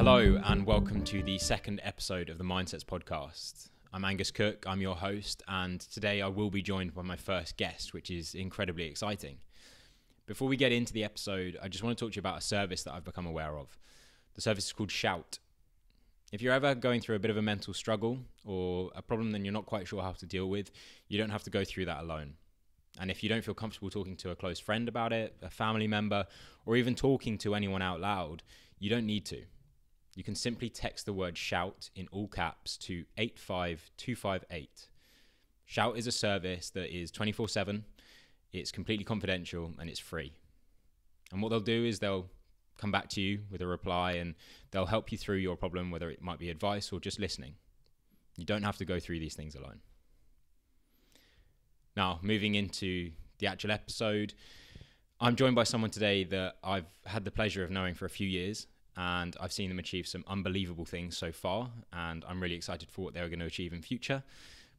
Hello and welcome to the second episode of the Mindsets podcast. I'm Angus Cook, I'm your host, and today I will be joined by my first guest, which is incredibly exciting. Before we get into the episode, I just want to talk to you about a service that I've become aware of. The service is called Shout. If you're ever going through a bit of a mental struggle or a problem that you're not quite sure how to deal with, you don't have to go through that alone. And if you don't feel comfortable talking to a close friend about it, a family member, or even talking to anyone out loud, you don't need to. You can simply text the word SHOUT in all caps to 85258. Shout is a service that is 24/7, it's completely confidential, and it's free. And what they'll do is they'll come back to you with a reply and they'll help you through your problem, whether it might be advice or just listening. You don't have to go through these things alone. Now, moving into the actual episode, I'm joined by someone today that I've had the pleasure of knowing for a few years, and I've seen them achieve some unbelievable things so far, and I'm really excited for what they're going to achieve in future.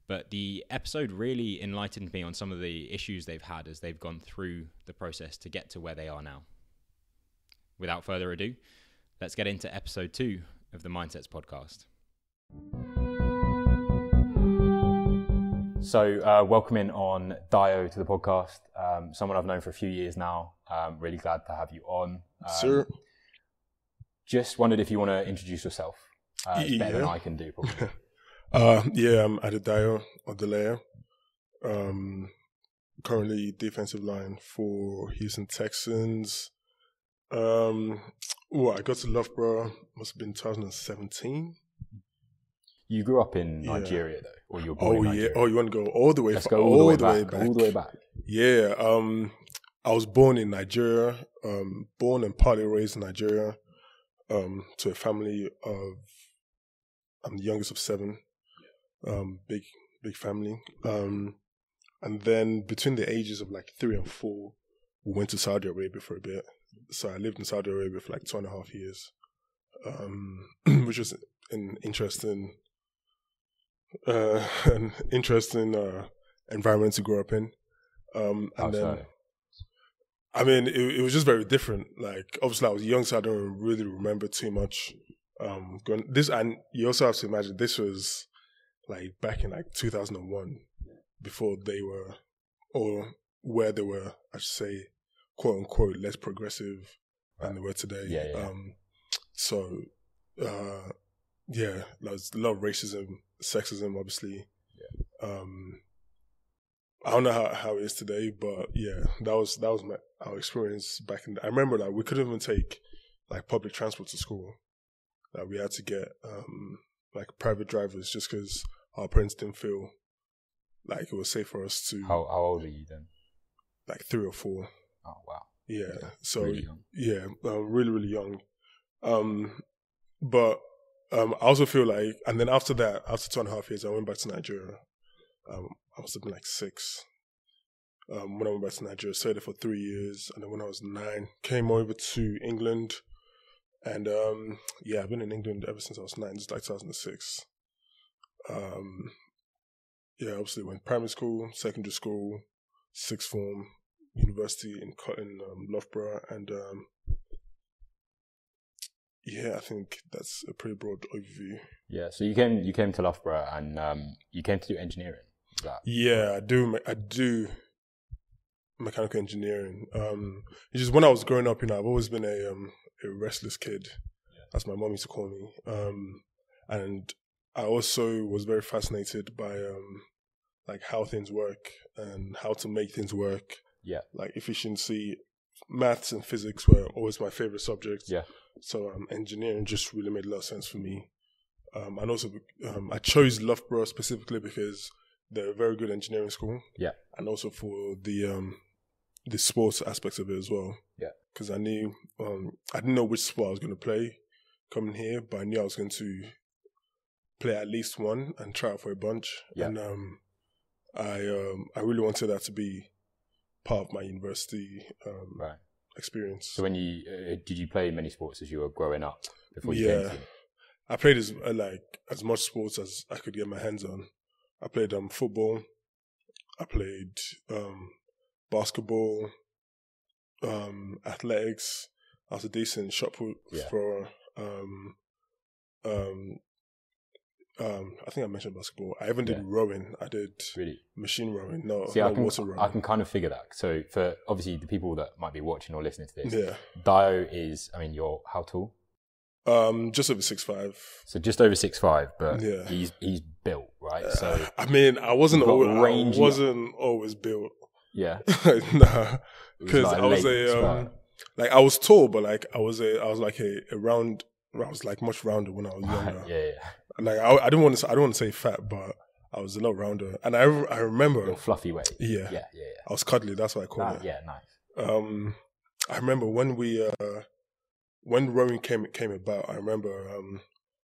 But the episode really enlightened me on some of the issues they've had as they've gone through the process to get to where they are now. Without further ado, let's get into episode 2 of the Mindsets podcast. So welcoming on Dayo to the podcast, someone I've known for a few years now. Really glad to have you on. Sir. Just wondered if you want to introduce yourself. It's better than I can do, probably. I'm Adedayo, Odeleye. Currently defensive line for Houston Texans. I got to Loughborough, must have been 2017. You grew up in Nigeria, though, or you were born in Nigeria? Oh, you want to go all the way? Let's go all the way back. Yeah. I was born in Nigeria. Born and partly raised in Nigeria. To a family of, I'm the youngest of 7. Big family. And then between the ages of like 3 and 4, we went to Saudi Arabia for a bit. So I lived in Saudi Arabia for like 2.5 years, which was an interesting environment to grow up in. I mean, it was just very different. Like, obviously, I was young, so I don't really remember too much. And you also have to imagine this was like back in like 2001, before they were, or where they were, I should say, quote unquote, less progressive than they were today. There's a lot of racism, sexism, obviously. I don't know how it is today, but yeah, that was our experience back in. I remember that we couldn't even take like public transport to school. That we had to get like private drivers just because our parents didn't feel like it was safe for us to. How old are you then? Like 3 or 4. Oh wow! Yeah, so really young. Yeah, really young. But I also feel like, and then after that, after 2.5 years, I went back to Nigeria. I must have been like 6 when I went back to Nigeria. Stayed there for 3 years, and then when I was 9, came over to England, and I've been in England ever since I was 9, just like 2006. Obviously went primary school, secondary school, sixth form, university in Loughborough, and I think that's a pretty broad overview. Yeah, so you came to Loughborough and you came to do engineering. Is that I do mechanical engineering. It's just when I was growing up, I've always been a restless kid, as my mom used to call me. And I also was very fascinated by like how things work and how to make things work. Yeah, like efficiency. Maths and physics were always my favorite subjects. Yeah. So engineering just really made a lot of sense for me. And also I chose Loughborough specifically because they're a very good engineering school. Yeah. And also for the sports aspects of it as well. Yeah. Because I knew I didn't know which sport I was going to play coming here, but I knew I was going to play at least one and try out for a bunch. Yeah. And I really wanted that to be part of my university experience. So when you did you play many sports as you were growing up before you came to? I played as much sports as I could get my hands on. I played football. I played basketball, athletics. I was a decent shot put thrower. Um, I think I mentioned basketball. I even did rowing. I did machine rowing, not water rowing. I can kind of figure that. So for obviously the people that might be watching or listening to this, Dayo is, I mean, you're how tall? Just over 6'5". So just over 6'5", but he's built, right? So I mean, I wasn't always built. Yeah. Nah, because I was I was tall, but like I was like a round. I was like much rounder when I was younger. Yeah. Like I don't want to say fat, but I was a lot rounder. And I remember your fluffy weight. Yeah. I was cuddly. That's what I call it. Yeah, nice. I remember when when rowing came about. I remember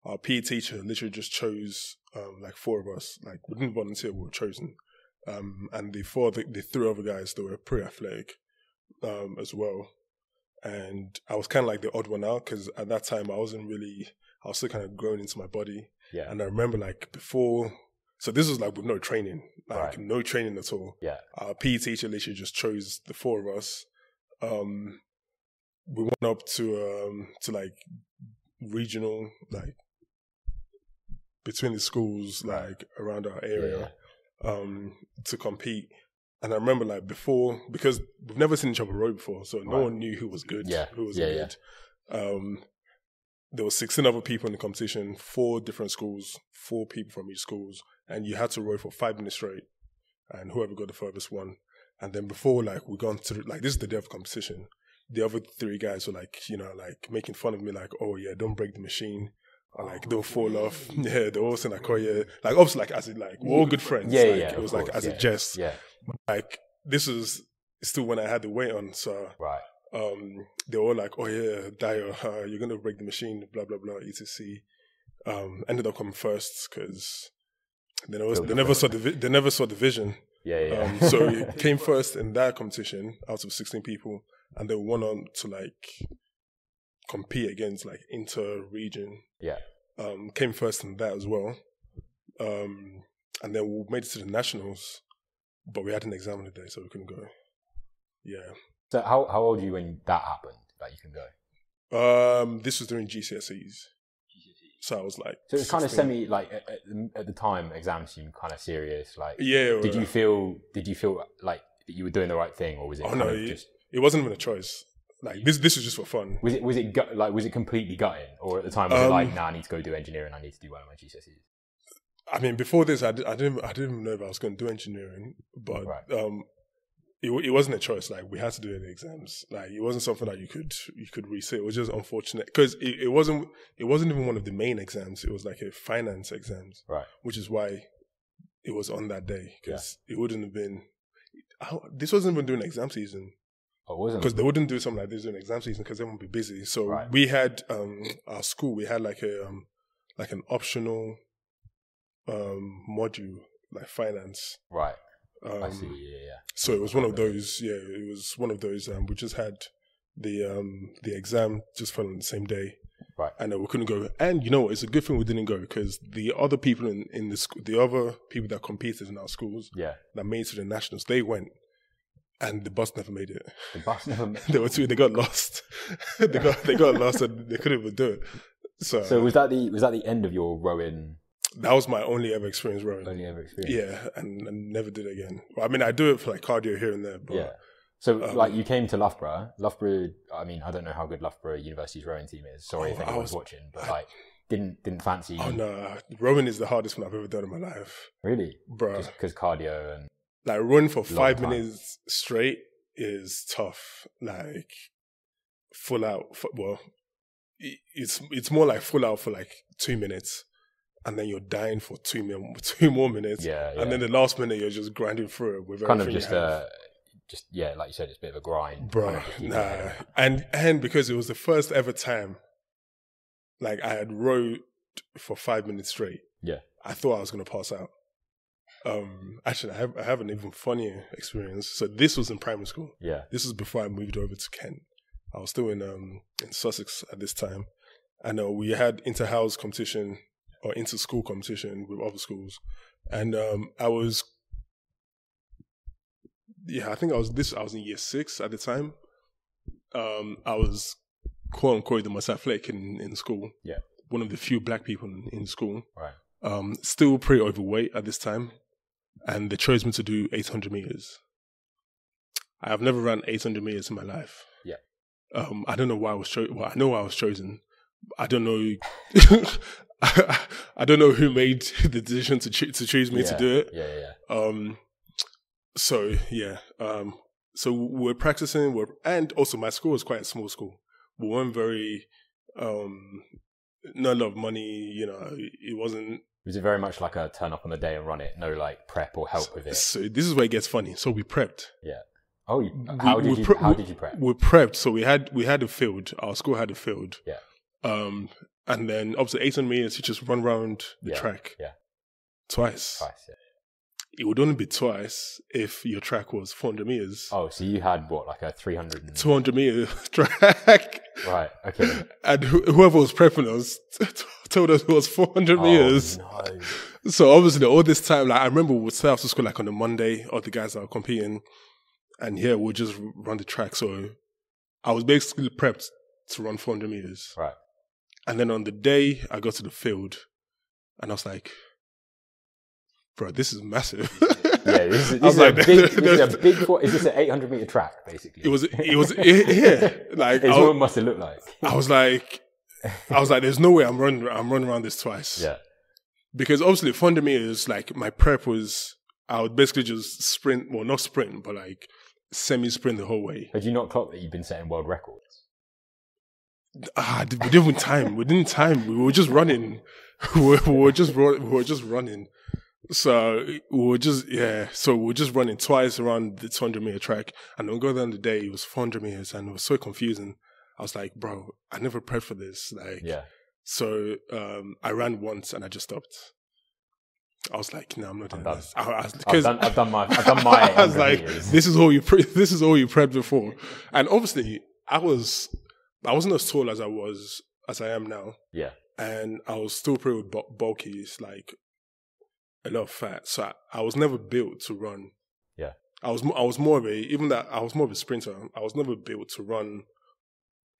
our PE teacher literally just chose like 4 of us. Like we didn't volunteer; we were chosen. And the 3 other guys, they were pretty athletic as well. And I was kind of like the odd one out because at that time I was still kind of growing into my body. Yeah. And I remember like before, so this was like with no training, no training at all. Yeah. Our PE teacher literally just chose the 4 of us. We went up to like regional, like between the schools, like around our area, to compete. And I remember like before, because we've never seen each other row before, so no one knew who was good, who wasn't good. There were 16 other people in the competition, 4 different schools, 4 people from each schools, and you had to row for 5 minutes straight, and whoever got the furthest won. And then before, like, we gone to like this is the day of competition. The other 3 guys were like, like making fun of me, like, oh yeah, don't break the machine. Or like they'll fall off. Yeah, they're all saying like, oh yeah, like obviously like as like we're all good friends. It was like as a jest. Yeah. Like this was still when I had the weight on, so they were all like, oh yeah, Dayo, you're gonna break the machine, blah blah blah, etc. Ended up coming first because they never saw the vision. So he came first in that competition out of 16 people, and they went on to like compete against like inter-region. Came first in that as well. And then we made it to the nationals, but we had an exam on the day, so we couldn't go. Yeah. So how old were you when that happened, that you can go? This was during GCSEs. So I was like... So it was kind of semi, like at the time, exams seemed kind of serious. Like, Did you feel like that you were doing the right thing, or was it it wasn't even a choice. Like this was just for fun. Was it completely gutting, or at the time was it like, nah, I need to go do engineering, I need to do well on my GCSEs? I mean, before this, I didn't even know if I was going to do engineering, but it wasn't a choice. Like we had to do any exams. Like it wasn't something that you could resit. It was just unfortunate because it wasn't even one of the main exams. It was like a finance exams, which is why it was on that day because it wouldn't have been. This wasn't even during exam season. Because they wouldn't do something like this during exam season because they won't be busy. So we had our school. We had like an optional module like finance. Right. I see. Yeah. So it was one of those. Yeah, it was one of those. We just had the exam just fell on the same day. Right. And we couldn't go. And you know what? It's a good thing we didn't go because the other people in the school, the other people that competed in our schools, that made it to the nationals, they went. And the bus never made it. The bus never made it. They got lost. they got lost and they couldn't even do it. So was that the end of your rowing? That was my only ever experience rowing. Only ever experience. Yeah, and never did it again. Well, I mean, I do it for like cardio here and there. But, So like you came to Loughborough. Loughborough. I mean, I don't know how good Loughborough University's rowing team is. Sorry if anyone's watching, but like didn't fancy. Oh no, rowing is the hardest one I've ever done in my life. Really, bro? Just because cardio and. Like running for 5 minutes straight is tough. Like full out. Well, it's more like full out for like 2 minutes, and then you're dying for 2 more minutes. And then the last minute you're just grinding through it with kind of just like you said, it's a bit of a grind, bro. Nah, and because it was the first ever time, like I had rowed for 5 minutes straight. Yeah, I thought I was gonna pass out. Actually, I have an even funnier experience. So this was in primary school. Yeah. This was before I moved over to Kent. I was still in Sussex at this time. And we had inter-house competition or inter-school competition with other schools. And I think I was in year 6 at the time. I was quote unquote the most athletic in school. Yeah. one of the few black people in school. Right. Still pretty overweight at this time. And they chose me to do 800 meters. I have never run 800 meters in my life. Yeah. I don't know why I was chosen. Well, I know why I was chosen. I don't know. I don't know who made the decision to choose me to do it. Yeah. So yeah. So we're practicing. And also my school was quite a small school. We weren't very. Not a lot of money. You know, it wasn't. Was it very much like a turn up on the day and run it? No, like prep or help with it. So this is where it gets funny. So we prepped. Yeah. Oh, how did you prep? We prepped. So we had a field. Our school had a field. Yeah. And then obviously 800 meters, you just run around the track. Yeah. Twice. Yeah. It would only be twice if your track was 400 meters. Oh, so you had what, like a 200 meter track. Right. Okay. And whoever was prepping us told us it was 400 meters. No. So obviously all this time, like I remember we would start off to school like on a Monday, all the guys that were competing, and yeah, we'll just run the track. So I was basically prepped to run 400 meters. Right. And then on the day I got to the field, and I was like, bro, this is massive. Yeah, this is a big. Is this an 800 meter track, basically? It was, yeah. Like, it's what it must have looked like. I was like, there's no way I'm running around this twice. Yeah. Because obviously 400 meters, like my prep was, I would basically just sprint, well, not sprint, but like semi-sprint the whole way. Had you not clocked that you've been setting world records? We didn't time. We didn't time. We were just running. we were just running. So we were just running twice around the 200 meter track. And then we got down the day, it was 400 meters, and it was so confusing. I was like, bro, I never prepped for this. Like, yeah. So I ran once and I just stopped. I was like, no, I'm not doing this. I've done my. I was like, this is all you prepped before. And obviously, I wasn't as tall as I am now. Yeah. And I was still pretty bulky. It's like a lot of fat. So I was never built to run. Yeah. I was more of a sprinter. I was never built to run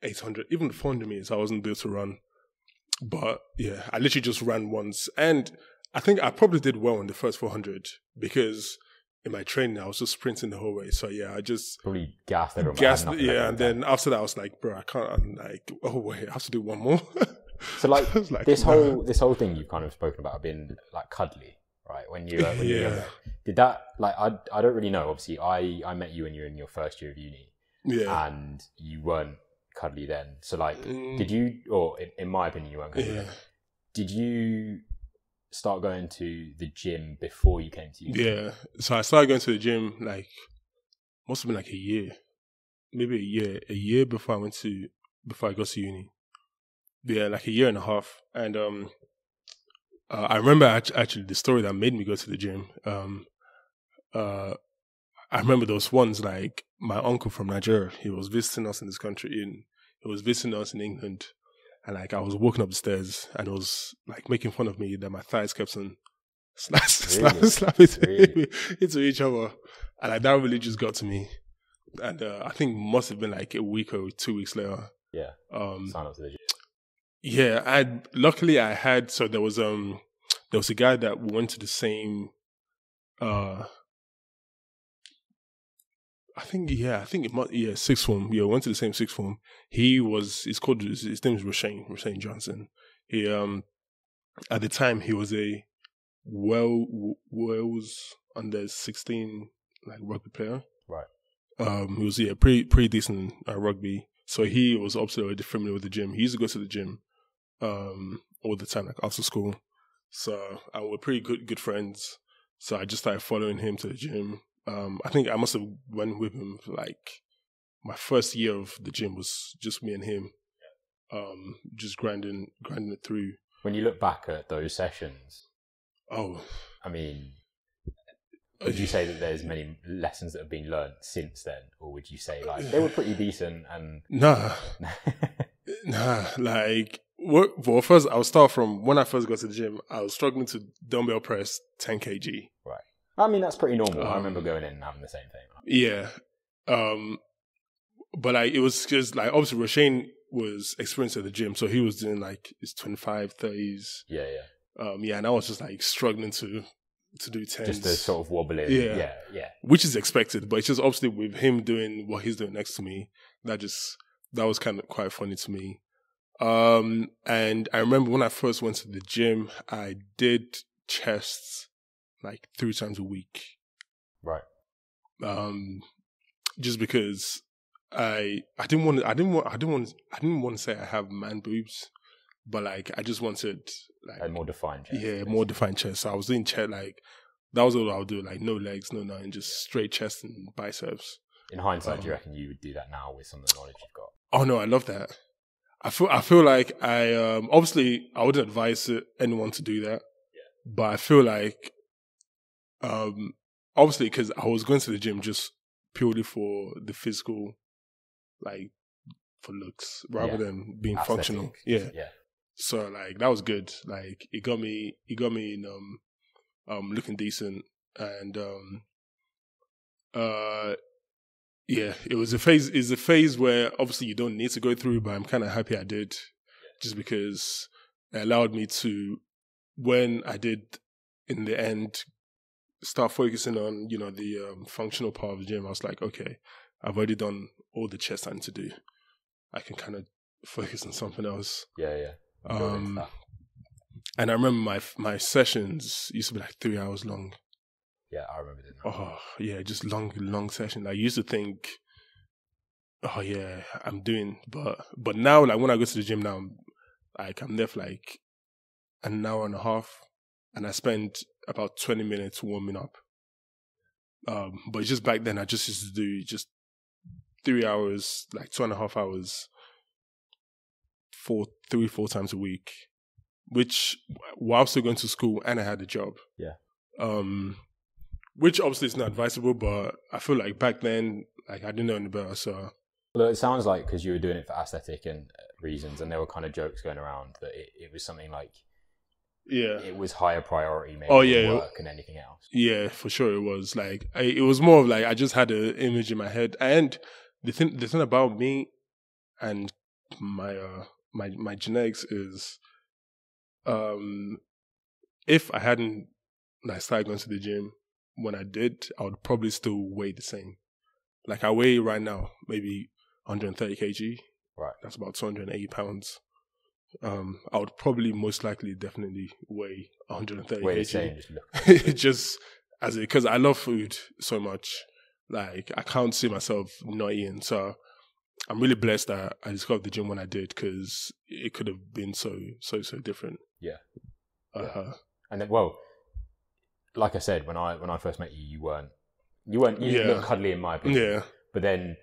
800, even 400 meters. I wasn't built to run. But yeah, I literally just ran once. And I think I probably did well in the first 400 because in my training, I was just sprinting the whole way. So yeah, I just probably gassed everyone. Yeah, and then after that, I was like, bro, I can't. I'm like, oh wait, I have to do one more. So like, this whole thing you've kind of spoken about being like cuddly, right? When you were younger. Did that, like, I don't really know. Obviously, I met you when you were in your first year of uni. Yeah. And you weren't cuddly then. So like, did you, or in my opinion, you weren't cuddly then. Did you start going to the gym before you came to uni? Yeah. So I started going to the gym like, must have been like a year. Maybe a year before I got to uni. Yeah, like a year and a half. And I remember actually the story that made me go to the gym. I remember those ones, like my uncle from Nigeria, he was visiting us in this country, he was visiting us in England, and like I was walking up the stairs and it was like making fun of me that my thighs kept on slapping into each other, and like that really just got to me. And I think it must have been like a week or 2 weeks later. Yeah. Sign up to the gym. Yeah, luckily I had, so there was a guy that went to the same sixth form. Yeah, went to the same sixth form. His name is Rashane Johnson. He at the time he was a Wales under 16 like rugby player. Right. He was pretty decent at rugby. So he was obviously already familiar with the gym. He used to go to the gym all the time, like after school. So I were pretty good friends. So I just started following him to the gym. I think I must have went with him for like my first year of the gym was just me and him, just grinding it through. When you look back at those sessions, I mean, would you say that there's many lessons that have been learned since then, or would you say like they were pretty decent and nah, like well, first I'll start from when I first got to the gym. I was struggling to dumbbell press 10 kg. Right. I mean, that's pretty normal. I remember going in and having the same thing. Yeah. But like, it was just like, obviously Rashane, was experienced at the gym, so he was doing like his 25, 30s. Yeah. And I was just like struggling to do 10s. Just to sort of wobble in. Yeah. Which is expected, but it's just obviously with him doing what he's doing next to me, that was kind of quite funny to me. And I remember when I first went to the gym, I did chests like 3 times a week. Right. Just because I didn't want to say I have man boobs, but like I just wanted like a more defined chest. Yeah, more defined chest. So I was doing chest, like that was all I would do, like no legs, no nothing, just straight chest and biceps. In hindsight, do you reckon you would do that now with some of the knowledge you've got? Oh no, I love that. I feel like I obviously I wouldn't advise anyone to do that. Yeah. But I feel like obviously because I was going to the gym just purely for the physical, like for looks, rather than being aesthetic. functional. Yeah. Yeah. So like that was good. Like it got me in looking decent, and it was a phase. It's a phase where obviously you don't need to go through, but I'm kind of happy I did, just because it allowed me to, when I did in the end start focusing on the functional part of the gym. I was like, okay, I've already done all the chest I need to do. I can kind of focus on something else. Yeah. And I remember my sessions used to be like 3 hours long. Yeah, I remember that. Oh yeah, just long session. I used to think, oh yeah, I'm doing, but now like when I go to the gym now, I'm there for like an hour and a half, and I spend about 20 minutes warming up. But just back then, I just used to do just 3 hours, like 2.5 hours, 4 times a week, which while still going to school, and I had a job. Yeah. Which obviously is not advisable, but I feel like back then, like I didn't know any better. So, well, it sounds like because you were doing it for aesthetic and reasons, and there were kind of jokes going around that it was something like, it was higher priority maybe than work and anything else. Yeah, for sure it was. Like it was more of like I just had an image in my head, and the thing about me and my genetics is, if I hadn't like started going to the gym when I did, I would probably still weigh the same. Like I weigh right now maybe 130 kg. Right. That's about 280 pounds. I would probably most likely definitely weigh 130 weigh kg. The same, just as it, because I love food so much. Like I can't see myself not eating. So I'm really blessed that I discovered the gym when I did, because it could have been so different. Yeah. And then, well, like I said, when I first met you, you looked cuddly in my opinion. Yeah. But then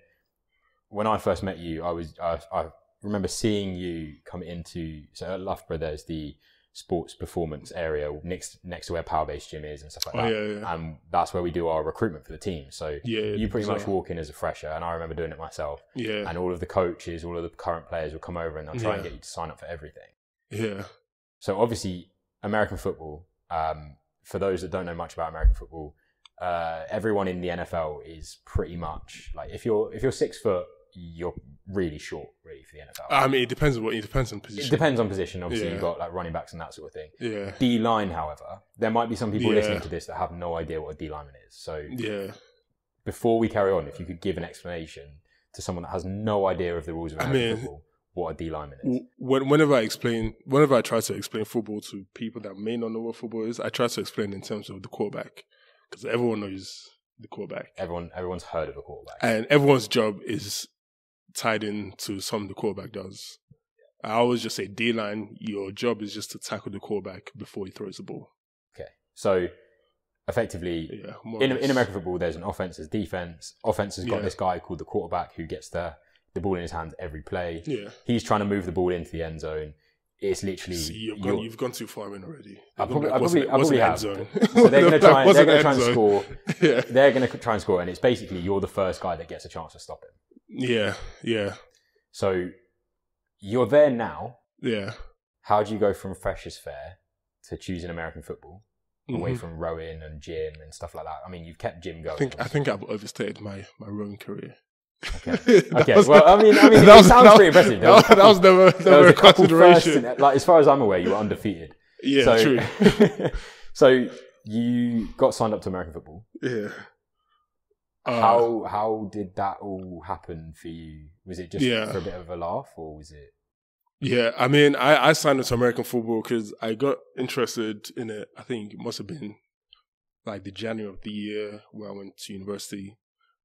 when I first met you, I remember seeing you come into, so at Loughborough there's the sports performance area next to where Power Base Gym is and stuff like that. Yeah. And that's where we do our recruitment for the team. So you pretty much walk in as a fresher, and I remember doing it myself. Yeah. And all of the coaches, all of the current players will come over and they'll try and get you to sign up for everything. Yeah. So obviously American football, for those that don't know much about American football, everyone in the NFL is pretty much like, if you're 6 foot, you're really short, really, for the NFL. I mean, it depends on position. It depends on position. Obviously, you've got like running backs and that sort of thing. Yeah. D-line, however, there might be some people listening to this that have no idea what a D-lineman is. So before we carry on, if you could give an explanation to someone that has no idea of the rules of American football, what a D-lineman is. Whenever I try to explain football to people that may not know what football is, I try to explain in terms of the quarterback, because everyone knows the quarterback. Everyone's heard of a quarterback, and everyone's job is tied into something the quarterback does. I always just say D-line, your job is just to tackle the quarterback before he throws the ball. Okay, so effectively, in American football, there's an offense, there's defense. Offense has got this guy called the quarterback who gets the ball in his hands every play. Yeah. He's trying to move the ball into the end zone. It's literally... See, you've gone too far in already. I probably have. So they're going to try and score. Yeah. They're going to try and score, and it's basically you're the first guy that gets a chance to stop him. Yeah. So you're there now. Yeah. How do you go from freshers fair to choosing American football away from rowing and gym and stuff like that? I mean, you've kept gym going. I think I've overstayed my rowing career. Okay. Well, I mean, it sounds pretty impressive. That was never a consideration. As far as I'm aware, you were undefeated. Yeah, true. So you got signed up to American football. Yeah. How did that all happen for you? Was it just for a bit of a laugh, or was it? Yeah, I mean, I signed up to American football because I got interested in it. I think it must have been like the January of the year where I went to university,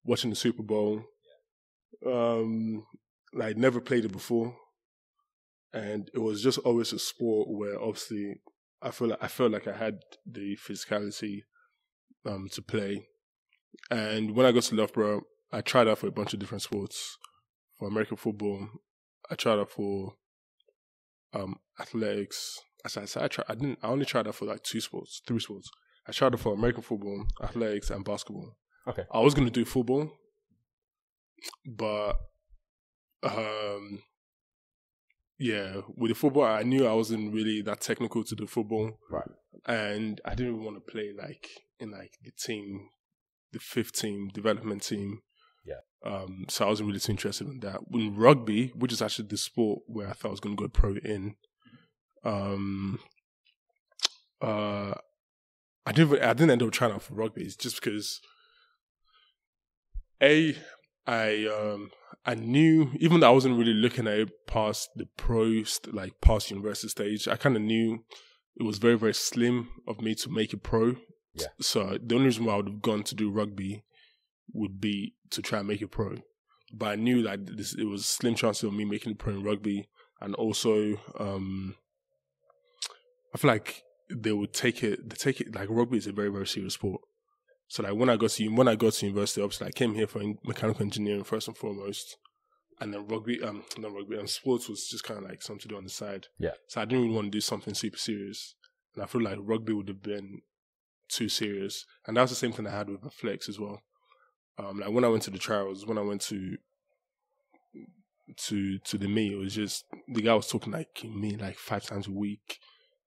watching the Super Bowl. I'd never played it before, and it was just always a sport where obviously I felt like I had the physicality to play. And when I got to Loughborough, I tried out for a bunch of different sports. For American football, I tried out for athletics. I only tried out for like 3 sports. I tried out for American football, athletics, and basketball. Okay. I was going to do football, but with the football, I knew I wasn't really that technical to do football. Right. And I didn't want to play like in like the team, the 5th team, development team. Yeah. So I wasn't really too interested in that. In rugby, which is actually the sport where I thought I was going to go pro in, I didn't end up trying out for rugby. It's just because I knew, even though I wasn't really looking at it past the past university stage, I kind of knew it was very, very slim of me to make it pro. Yeah. So the only reason why I would have gone to do rugby would be to try and make it pro. But I knew like it was a slim chance of me making it pro in rugby. And also, I feel like they take it like rugby is a very, very serious sport. So like when I got to university, obviously I came here for mechanical engineering first and foremost. And then sports was just kind of like something to do on the side. Yeah. So I didn't really want to do something super serious. And I feel like rugby would have been too serious. And that was the same thing I had with athletics as well. Like when I went to the trials, when I went to the meet, it was just, the guy was talking like me like 5 times a week,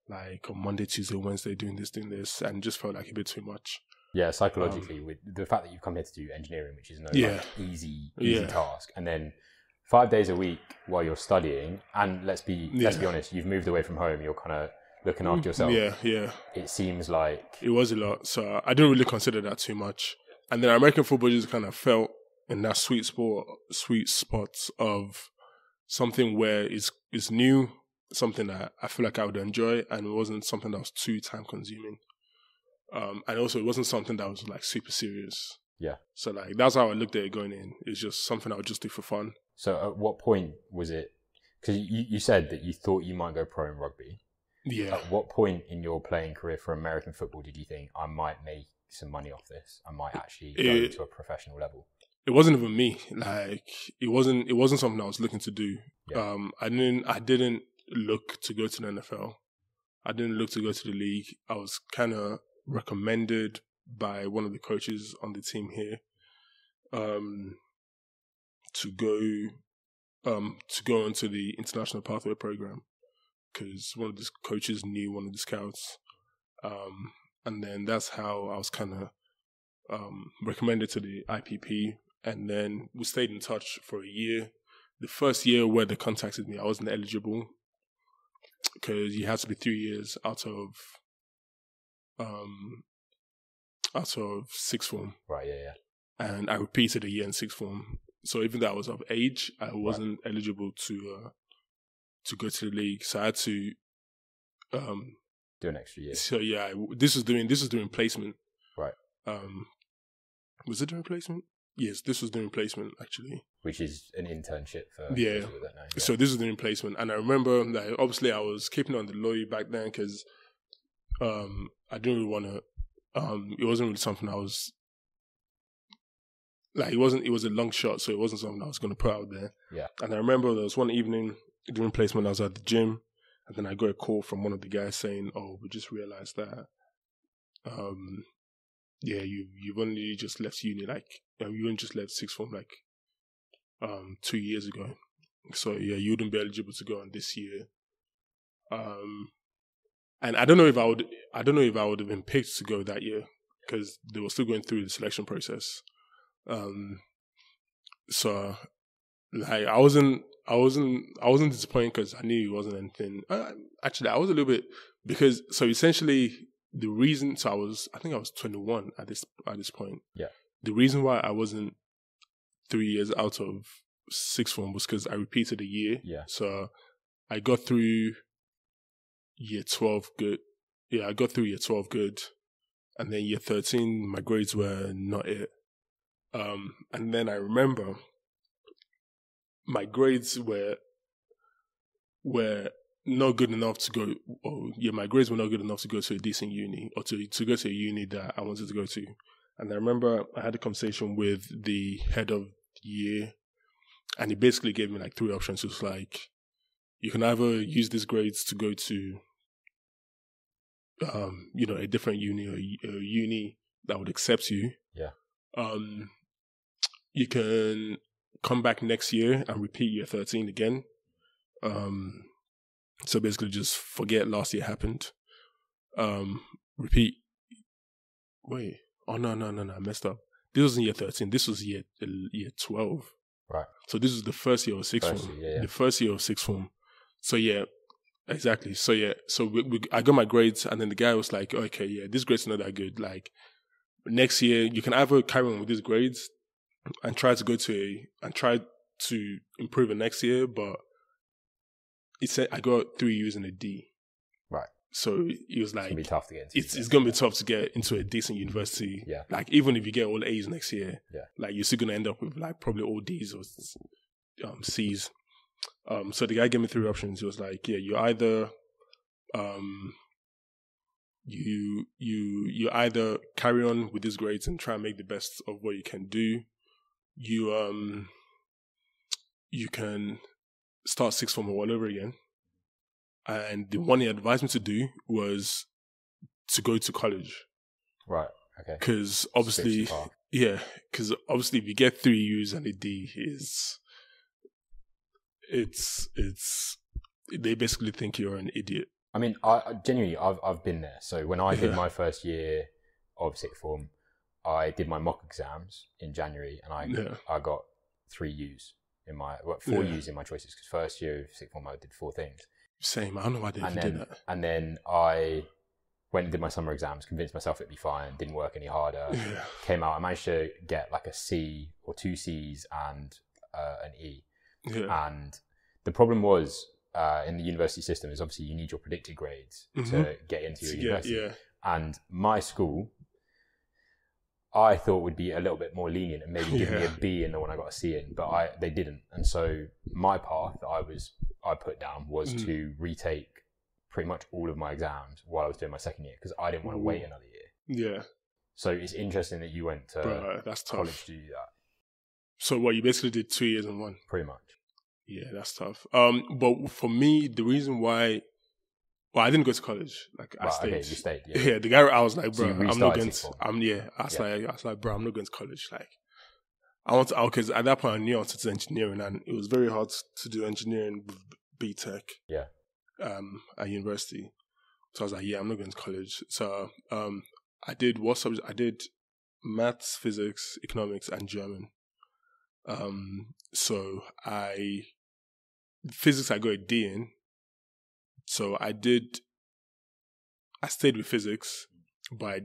like on Monday, Tuesday, Wednesday, doing this, and it just felt like a bit too much. Yeah, psychologically, with the fact that you've come here to do engineering, which is no easy task, and then 5 days a week while you're studying, and let's be honest, you've moved away from home, you're kind of looking after yourself. Yeah. It seems like it was a lot, so I didn't really consider that too much. And then American football just kind of felt in that sweet spot of something where it's new, something that I feel like I would enjoy, and it wasn't something that was too time consuming. And also it wasn't something that was like super serious. Yeah. So like that's how I looked at it going in. It's just something I would just do for fun. So at what point was it? Because you said that you thought you might go pro in rugby. Yeah. At what point in your playing career for American football did you think I might make some money off this? I might actually go to a professional level. It wasn't even me. Like it wasn't something I was looking to do. Yeah. I didn't look to go to the NFL. I didn't look to go to the league. I was kind of recommended by one of the coaches on the team here to go into the International Pathway Program because one of the coaches knew one of the scouts, and then that's how I was kind of recommended to the IPP, and then we stayed in touch for a year. The first year where they contacted me, I wasn't eligible because you had to be 3 years out of 6th form. Right, yeah. And I repeated a year in 6th form. So even though I was of age, I wasn't eligible to go to the league. So I had to do an extra year. So yeah, this was during placement. Right. Was it during placement? Yes, this was during placement actually. Which is an internship for yeah. People that know. Yeah. So this was during placement, and I remember that obviously I was keeping on the low back then because I didn't really want to. It wasn't really something I was like. It was a long shot, so it wasn't something I was going to put out there. Yeah. And I remember there was one evening during placement I was at the gym, and then I got a call from one of the guys saying, "Oh, we just realized that, you've only just left uni, like you only just left 6th form like 2 years ago, so yeah, you wouldn't be eligible to go on this year." And I don't know if I would have been picked to go that year because they were still going through the selection process. So like I wasn't disappointed because I knew it wasn't anything. Actually, I was a little bit because so essentially the reason. So I think I was 21 at this point. Yeah. The reason why I wasn't 3 years out of sixth form was because I repeated a year. Yeah. So I got through year 12 good. Yeah, I got through year 12 good. And then year 13, my grades were not it. And then I remember my grades were not good enough to go. My grades were not good enough to go to a decent uni or to go to a uni that I wanted to go to. And I remember I had a conversation with the head of the year, and he basically gave me like 3 options. It was like, you can either use these grades to go to, a different uni or a uni that would accept you. Yeah. You can come back next year and repeat year 13 again. So basically just forget last year happened. Repeat. Wait. Oh, no, I messed up. This wasn't year 13. This was year 12. Right. So this was the first year of sixth form. Yeah. The first year of sixth form. So yeah, exactly. So yeah, so I got my grades, and then the guy was like, okay, yeah, this grade's not that good. Like, next year, you can either carry on with these grades and try to improve it next year, but he said I got 3 U's and a D. Right. So he was like, it's gonna be tough to get into. It's gonna be tough to get into a decent university. Yeah. Like, even if you get all A's next year, yeah, like you're still gonna end up with like probably all D's or C's. So the guy gave me 3 options. He was like, yeah, you either you either carry on with these grades and try and make the best of what you can do. You can start sixth form all over again. And the one he advised me to do was to go to college. Right. Okay. Because obviously, if you get 3 U's and a D, they basically think you're an idiot. I mean, I genuinely, I've been there. So when I did my first year of sixth form, I did my mock exams in January, and I got 3 U's in my 4 U's in my choices. Because first year of sixth form, I did 4 things. Same. I don't know why they did that. And then I went and did my summer exams, convinced myself it'd be fine, didn't work any harder. Yeah. Came out, I managed to get like a C or 2 C's and an E. Yeah. And the problem was in the university system is obviously you need your predicted grades to get into your university. Yeah. And my school, I thought would be a little bit more lenient and maybe give me a B in the one I got a C in, but they didn't. And so my path that I put down was to retake pretty much all of my exams while I was doing my second year because I didn't want to wait another year. Yeah. So it's interesting that you went to that's college tough. to do that. So what, you basically did 2 years in one? Pretty much. Yeah, that's tough. But for me, the reason why, I didn't go to college. Like, I stayed. Okay, you stayed. Yeah, the guy, I was like, bro, I'm not going to. I was like, bro, I'm not going to college. Like, because at that point I knew I wanted to do engineering, and it was very hard to do engineering with BTech. Yeah. At university. So I was like, yeah, I'm not going to college. So I did what subject? I did maths, physics, economics, and German. So physics I got a D in. So I stayed with physics, but I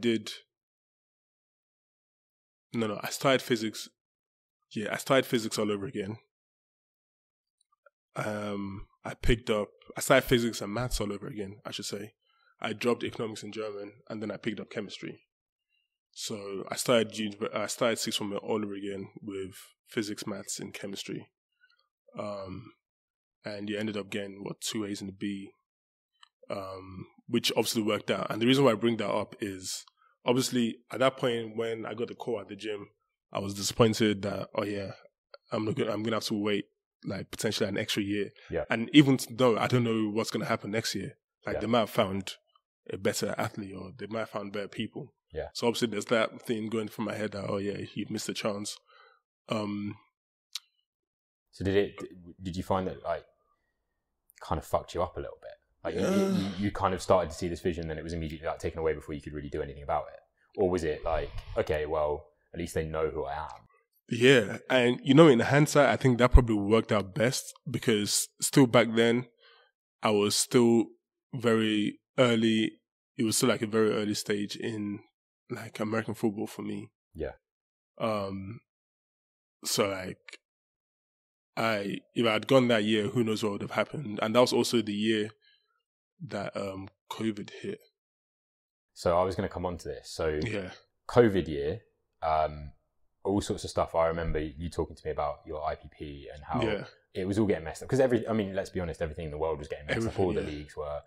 started physics. Yeah, I started physics all over again. I started physics and maths all over again, I should say. I dropped economics and German, and then I picked up chemistry. So I started sixth form all over again with physics, maths, and chemistry. And you ended up getting 2 A's and a B, which obviously worked out. And the reason why I bring that up is obviously at that point when I got the call at the gym, I was disappointed that I'm gonna have to wait like potentially an extra year. Yeah. And even though I don't know what's gonna happen next year, they might have found a better athlete or they might have found better people. Yeah. So obviously there's that thing going through my head that you missed a chance. So did you find that like kind of fucked you up a little bit? Like you kind of started to see this vision, then it was immediately like taken away before you could really do anything about it? Or was it like, okay, well, at least they know who I am? Yeah, and in hindsight, I think that probably worked out best because still back then, I was still very early. It was still like a very early stage in like American football for me. Yeah. So like, if I had gone that year, who knows what would have happened? And that was also the year that COVID hit. So I was going to come on to this. So Yeah, COVID year, all sorts of stuff. I remember you talking to me about your IPP and how it was all getting messed up. Because let's be honest, everything in the world was getting messed up. All the leagues were.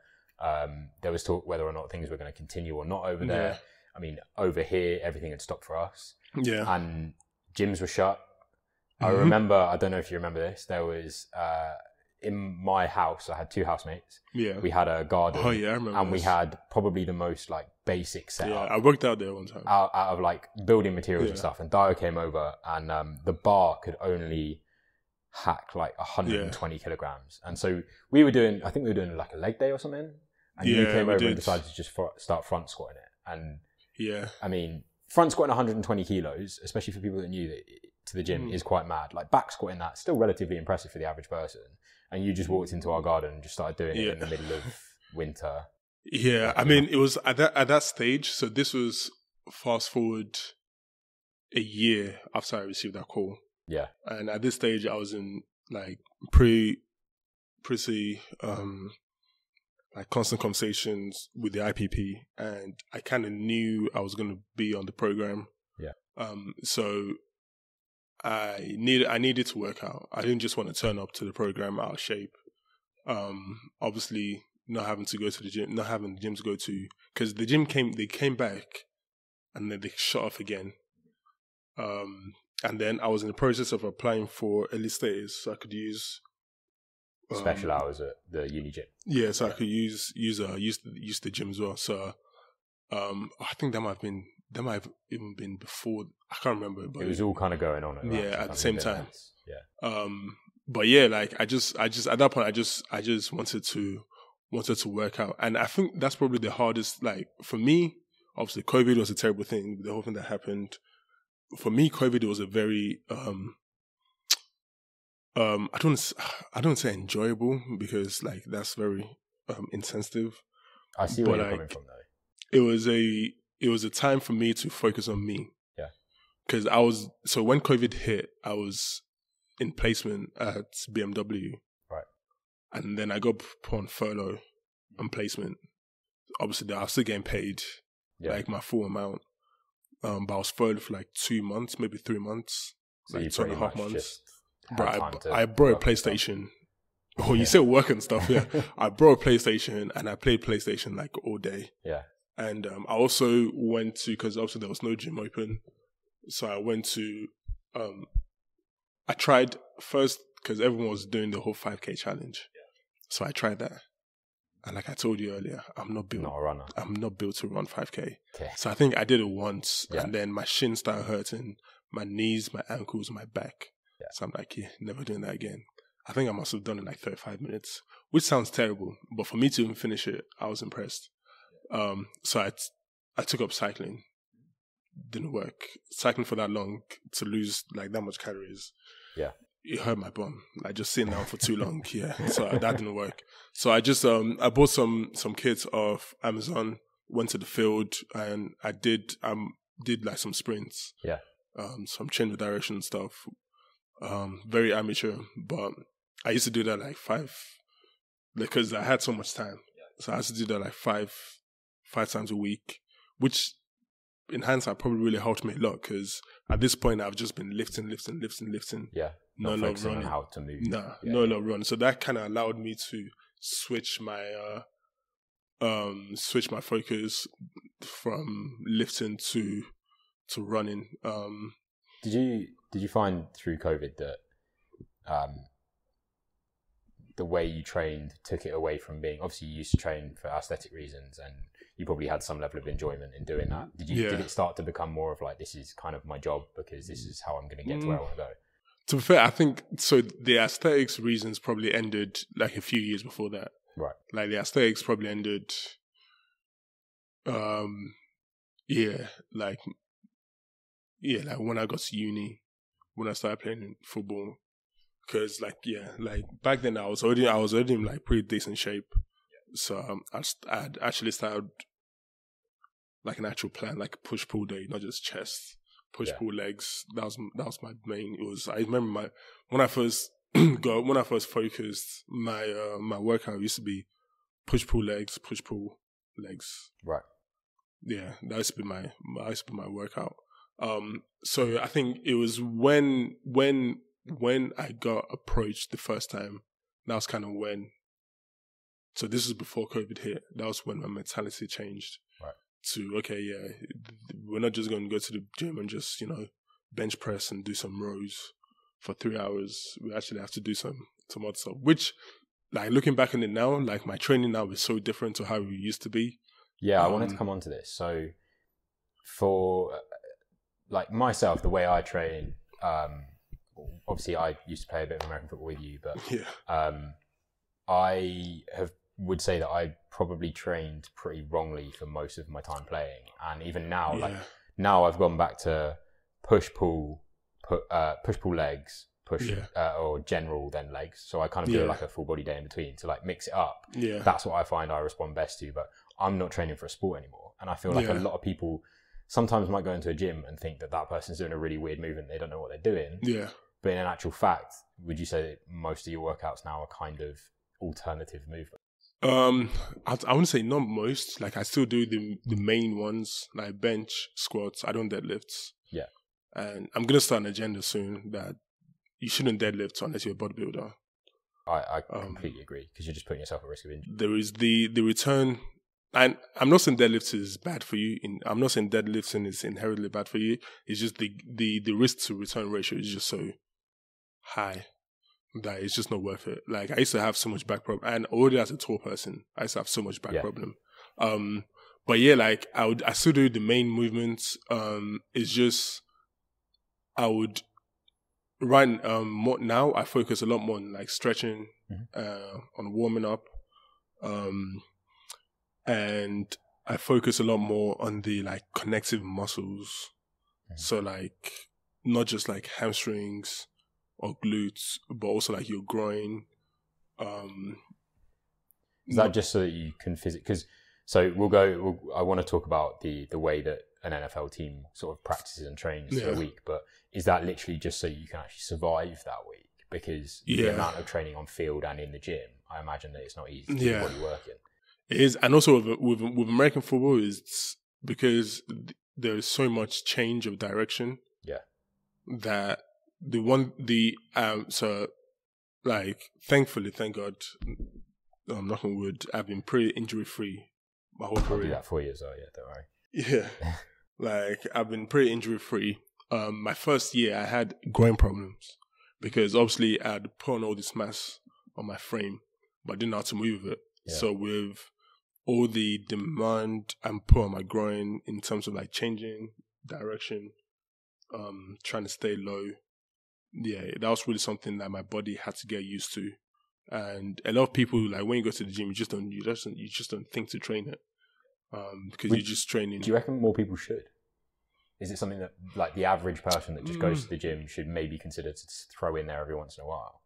There was talk whether or not things were going to continue or not over there. I mean, over here, everything had stopped for us. Yeah. And gyms were shut. I remember, I don't know if you remember this, there was, in my house, I had 2 housemates. Yeah. We had a garden. Oh, yeah, I remember. And we had probably the most like basic setup. Yeah, I worked out there one time. Out of like building materials and stuff. And Dayo came over and the bar could only hack like 120 kilograms. And so I think we were doing like a leg day or something. And you came over and decided to just start front squatting it. And I mean, front squatting 120 kilos, especially for people that are new to the gym, is quite mad. Like back squatting that, still relatively impressive for the average person. And you just walked into our garden and just started doing it in the middle of winter. Yeah, I mean, it was at that stage. So this was fast forward a year after I received that call. Yeah. And at this stage, I was in like pretty like constant conversations with the IPP, and I kind of knew I was going to be on the program. Yeah. So I needed to work out. I didn't just want to turn up to the program out of shape. Obviously, not having to go to the gym, not having the gym to go to, because the gym came back, and then they shut off again. And then I was in the process of applying for elite status, so I could use special hours at the uni gym. Yeah, so I could use the gym as well. So I think that might have even been before. I can't remember, but it was all kind of going on at the same time. Yeah. But yeah, like I just at that point I just wanted to work out, and I think that's probably the hardest. Like for me, obviously, COVID was a terrible thing. The whole thing that happened. For me, COVID was a very I don't say enjoyable because like that's very insensitive. I see where you're coming from though. It was a time for me to focus on me. Yeah. Because when COVID hit, I was in placement at BMW. Right. And then I got put on furlough and placement. Obviously, I was still getting paid like my full amount. But I was furloughed for like 2 months, maybe 3 months, so like 2.5 months. But I brought a PlayStation. Oh, you said work and stuff, yeah. I brought a PlayStation and I played PlayStation like all day. Yeah. And I also went to, because obviously there was no gym open, so I went to, I tried first, because everyone was doing the whole 5K challenge. Yeah. So I tried that. And like I told you earlier, I'm not a runner. I'm not built to run 5K. Okay. So I think I did it once, and then my shin started hurting, my knees, my ankles, my back. Yeah. So I'm like, never doing that again. I think I must have done it like 35 minutes, which sounds terrible, but for me to even finish it, I was impressed. So I took up cycling. Didn't work. Cycling for that long to lose like that much calories. Yeah. It hurt my bum. Like just sitting down for too long. Yeah. So that didn't work. So I just I bought some kits off Amazon, went to the field, and I did like some sprints. Yeah. Some change of direction stuff. Very amateur, but I used to do that like 5, because I had so much time. So I used to do that like 5 times a week, which in hindsight probably really helped me a lot, because at this point I've just been lifting. Yeah. Not focusing on how to move. No lot of running. So that kind of allowed me to switch my focus from lifting to running. Did you find through COVID that the way you trained took it away from being, obviously you used to train for aesthetic reasons and you probably had some level of enjoyment in doing that. Did it start to become more of like, this is kind of my job because this is how I'm going to get to where I want to go? To be fair, I think, so the aesthetics reasons probably ended like a few years before that. Right. Like the aesthetics probably ended, like when I got to uni. when I started playing football. Because like back then I was already in like pretty decent shape. So I'd actually started like an actual plan, like a push pull day, not just chest, push pull legs. That was my main. I remember when I first focused, my workout used to be push pull legs. Right. Yeah, that used to be my workout. So I think it was when I got approached the first time. That was kind of when. So this is before COVID hit. That was when my mentality changed. Right. To we're not just going to go to the gym and just bench press and do some rows for 3 hours. We actually have to do some other stuff. Which, like looking back on it now, like my training now is so different to how we used to be. Yeah, I wanted to come on to this. So for like myself, the way I train, obviously I used to play a bit of American football with you, but I would say that I probably trained pretty wrongly for most of my time playing, and even now, now I've gone back to push pull legs, or general then legs. So I kind of do like a full body day in between to like mix it up. Yeah, that's what I find I respond best to. But I'm not training for a sport anymore, and I feel like a lot of people sometimes might go into a gym and think that person's doing a really weird movement. They don't know what they're doing. Yeah, but in actual fact, would you say that most of your workouts now are kind of alternative movement? I wouldn't say not most. Like I still do the main ones, like bench, squats. I don't deadlifts. Yeah, and I'm gonna start an agenda soon that you shouldn't deadlift unless you're a bodybuilder. I completely agree, because you're just putting yourself at risk of injury. There is the return, and I'm not saying deadlifts is bad for you. I'm not saying deadlifting is inherently bad for you. It's just the risk to return ratio is just so high that it's just not worth it. Like I used to have so much back problem, and already as a tall person, I used to have so much back problem. But yeah, like I still do the main movements. It's just I would more now. I focus a lot more on like stretching, on warming up, and I focus a lot more on the like connective muscles. So like not just like hamstrings or glutes, but also like your groin. Is that just so that you can because I want to talk about the way that an NFL team sort of practices and trains for a week, but is that literally just so you can actually survive that week? Because the amount of training on field and in the gym, I imagine that it's not easy to keep your body working. It is, and also with American football, is because there is so much change of direction. Yeah, that so like thankfully, thank God, knock on wood, I've been pretty injury free my whole career. I'll do that for you, so don't worry. Yeah, like I've been pretty injury free. My first year I had groin problems because obviously I had put on all this mass on my frame, but I didn't know how to move it. Yeah. So with all the demand I'm put on my groin in terms of like changing direction, trying to stay low. Yeah, that was really something that my body had to get used to. And a lot of people, like when you go to the gym, you just don't think to train it. Because you're just training. Do you reckon more people should? Is it something that like the average person that just goes to the gym should maybe consider to throw in there every once in a while?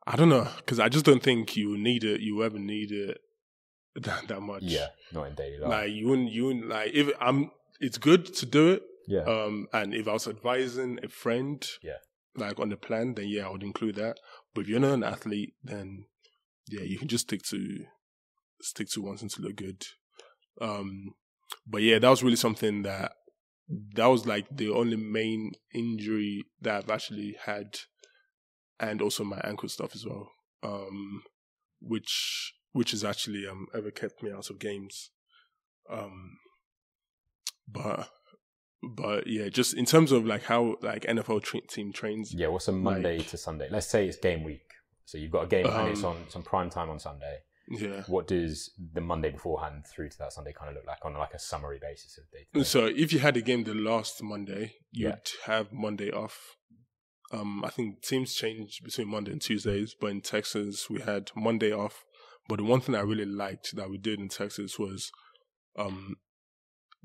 I don't know, because I just don't think you ever need it that much. Yeah, not in daily life. Like you wouldn't like if it's good to do it. Yeah. And if I was advising a friend, like on the plan, then I would include that. But if you're not an athlete, then you can just stick to wanting to look good. But that was really something that was like the only main injury that I've actually had, and also my ankle stuff as well, which has actually ever kept me out of games. But just in terms of like how like NFL team trains. Yeah, what's a Monday to Sunday? Let's say it's game week, so you've got a game and it's on some prime time on Sunday. Yeah. What does the Monday beforehand through to that Sunday kind of look like on like a summary basis of day? So if you had a game the last Monday, you'd have Monday off. I think teams change between Monday and Tuesdays, but in Texas we had Monday off. But the one thing I really liked that we did in Texas was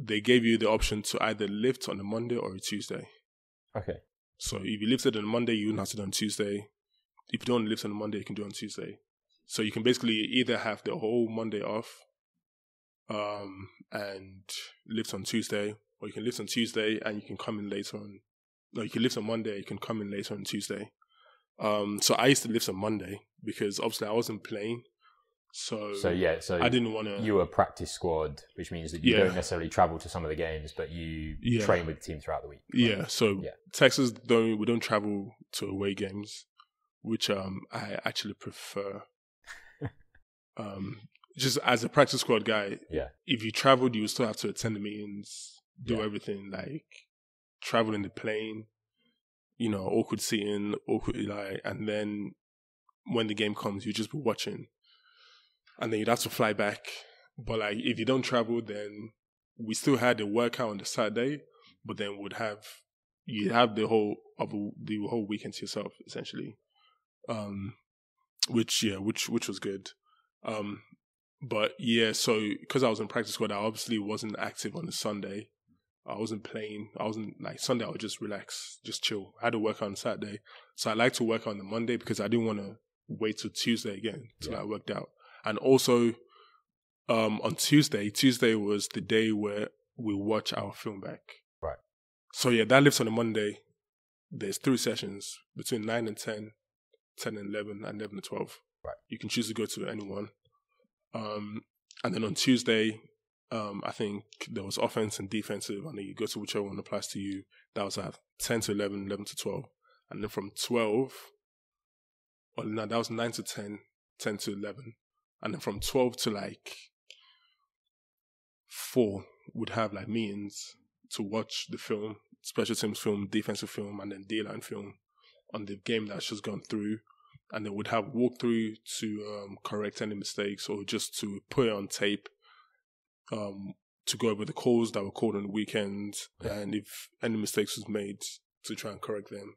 they gave you the option to either lift on a Monday or a Tuesday. Okay. So if you lifted on a Monday, you wouldn't have to do it on Tuesday. If you don't lift on a Monday, you can do it on Tuesday. So you can basically either have the whole Monday off and lift on Tuesday, or you can lift on Tuesday and you can come in later on. No, you can lift on Monday, you can come in later on Tuesday. So I used to lift on Monday because obviously I wasn't playing. So I didn't want to. You were practice squad, which means that you don't necessarily travel to some of the games, but you train with the team throughout the week. Right? Yeah. So Texas we don't travel to away games, which I actually prefer. Just as a practice squad guy, if you traveled, you would still have to attend the meetings, do everything, like travel in the plane, awkward seating, and then when the game comes, you just be watching. And then you'd have to fly back. But like, if you don't travel, then we still had a workout on the Saturday, but then you'd have the whole weekend to yourself essentially, which was good. But yeah, so because I was in practice squad, I obviously wasn't active on the Sunday. I wasn't playing. I wasn't like Sunday. I would just relax, just chill. I had to work on Saturday, so I like to work on the Monday because I didn't want to wait till Tuesday again till I worked out. And also, on Tuesday was the day where we watch our film back. Right. So yeah, that lives on a Monday. There's 3 sessions between 9 and 10, 10 and 11, and 11 and 12. Right. You can choose to go to any one. And then on Tuesday, I think there was offense and defensive, and then you go to whichever one applies to you. That was at 10 to 11, 11 to 12. And then from 12, that was 9 to 10, 10 to 11. And then from 12 to like 4, would have like meetings to watch the film, special teams film, defensive film, and then D-line film on the game that's just gone through. And then would have walkthrough to correct any mistakes or just to put it on tape, to go over the calls that were called on the weekend, and if any mistakes was made, to try and correct them.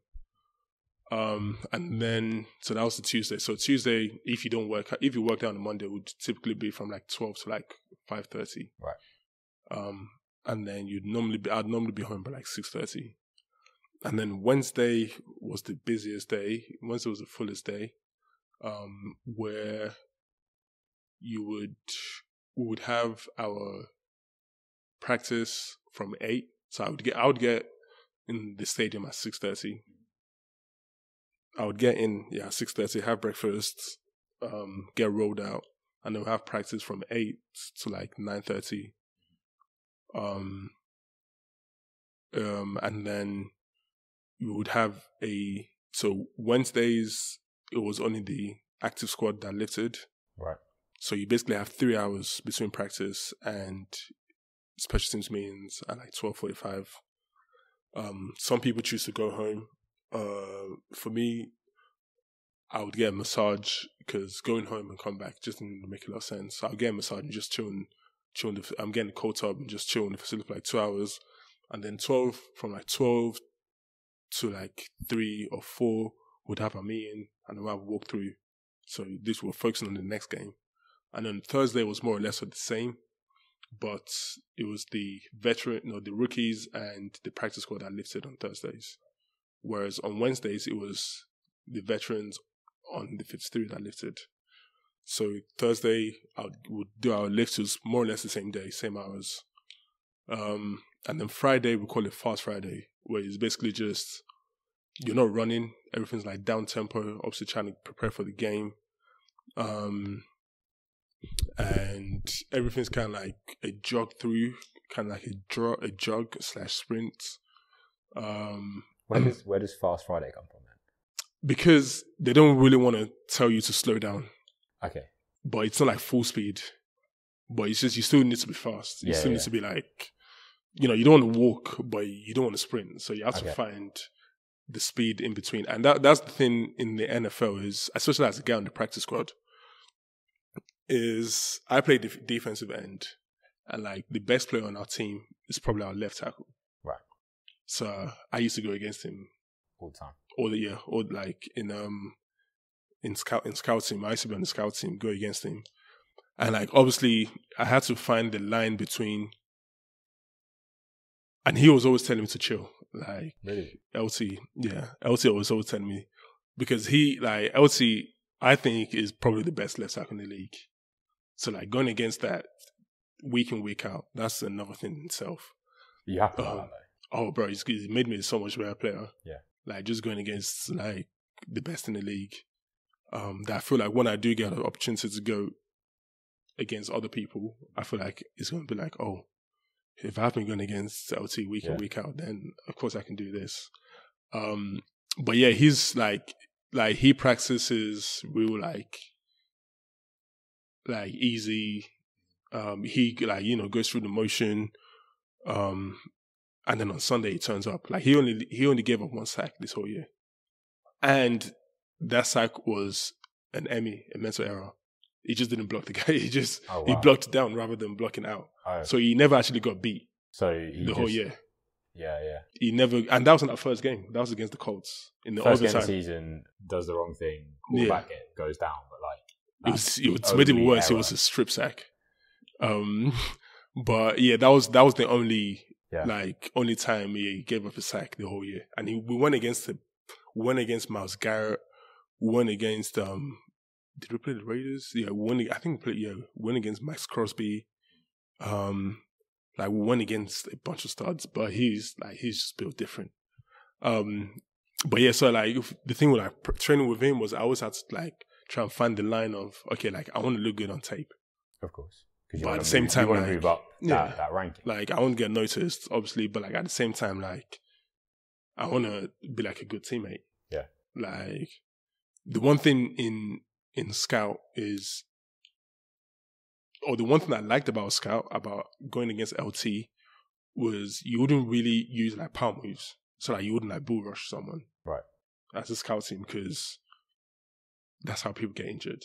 And then, so that was the Tuesday. So Tuesday, if you work out on Monday, it would typically be from like 12 to like 5:30. Right. And then I'd normally be home by like 6:30. And then Wednesday was the busiest day. Wednesday was the fullest day, where we would have our practice from 8. So I would get in the stadium at 6:30. I would get in, 6:30, have breakfast, get rolled out, and then we'll have practice from 8 to like 9:30. And then we would have so Wednesdays, it was only the active squad that lifted. Right. So you basically have 3 hours between practice and special teams meetings at like 12:45. Some people choose to go home. For me, I would get a massage because going home and come back just didn't make a lot of sense. So I would get a massage and just chill. I'm getting a cold tub and just chill in the facility for like 2 hours. And then from like 12 to like 3 or 4, would have a meeting and we'll have a walkthrough. So this will focus on the next game. And then Thursday was more or less the same, but it was the rookies and the practice squad that lifted on Thursdays. Whereas on Wednesdays, it was the veterans on the 53 that lifted. So Thursday, would do our lifts. It was more or less the same day, same hours. And then Friday, we call it Fast Friday, where it's basically just, you're not running. Everything's like down tempo, obviously trying to prepare for the game. And everything's kind of like a jog through, kind of like a jog / sprint. Where does Fast Friday come from then? Because they don't really want to tell you to slow down. Okay. But it's not like full speed. But it's just, you still need to be fast. You still need to be like, you don't want to walk, but you don't want to sprint. So you have to find the speed in between. And that's the thing in the NFL is, especially as a guy on the practice squad, is I play defensive end. And like the best player on our team is probably our left tackle. Right. So I used to go against him all the time. Or like in scout team. I used to be on the scout team, go against him. And like obviously I had to find the line between And he was always telling me to chill. Like, Really? LT was always telling me, because LT, I think, is probably the best left tackle in the league. So, like, going against that week in, week out, that's another thing in itself. You happy about that, though? Oh, bro, he's made me so much better player. Yeah. Like, just going against, like, the best in the league. That I feel like when I do get an opportunity to go against other people, I feel like it's going to be like, oh, if I've been going against LT week in, week out, then of course I can do this. But yeah, he's like he practices real like easy. He goes through the motion. And then on Sunday he turns up. Like he only gave up one sack this whole year. And that sack was a mental error. He just didn't block the guy. He blocked down rather than blocking out. Oh. So he never actually got beat. So whole year. Yeah. He never, and that was in our first game. That was against the Colts in the first overtime. Game of the season, does the wrong thing, quarterback goes down, but like it made it worse. Error. It was a strip sack. But yeah, that was the only only time he gave up a sack the whole year, and we went against Myles Garrett. We went against did we play the Raiders? Yeah, we went against Max Crosby. We went against a bunch of studs, but he's just built different. But yeah, so like the thing with like training with him was I always had to like try and find the line of okay, like I want to look good on tape, of course. But at the same time, you want to move up that ranking. Like I want to get noticed, obviously, but like at the same time, like I want to be like a good teammate. Yeah. Like the one thing in Scout is, or the one thing I liked about Scout, about going against LT, was you wouldn't really use like power moves. So like you wouldn't like bull rush someone. Right. As a Scout team, because that's how people get injured.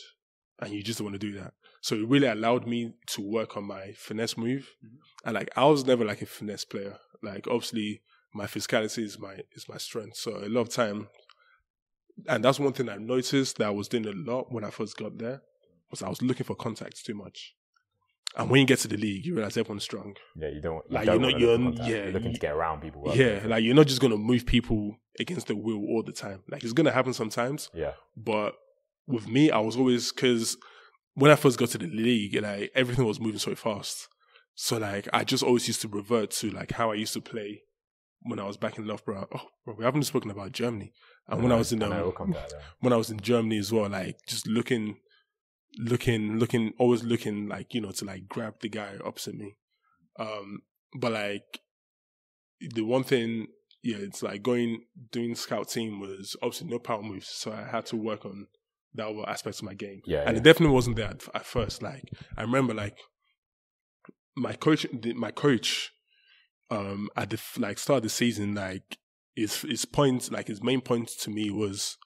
And you just don't want to do that. So it really allowed me to work on my finesse move. Mm-hmm. And like I was never like a finesse player. Like obviously my physicality is my strength. So a lot of time, and that's one thing I noticed that I was doing a lot when I first got there, was I was looking for contacts too much. And when you get to the league, you realize everyone's strong. Yeah, you're looking to get around people. Like you're not just gonna move people against their will all the time. Like it's gonna happen sometimes. Yeah. But with me, I was always, because when I first got to the league, like everything was moving so fast. So like I just always used to revert to like how I used to play when I was back in Loughborough. Oh, bro, we haven't spoken about Germany. And when I was in when I was in Germany as well, like just looking, always looking like, to like grab the guy opposite me. But like the one thing, it's like doing scout team was obviously no power moves. So I had to work on that other aspects of my game. Yeah, and it definitely wasn't there at first. Like I remember like my coach at the like start of the season, like his point, like his main point to me was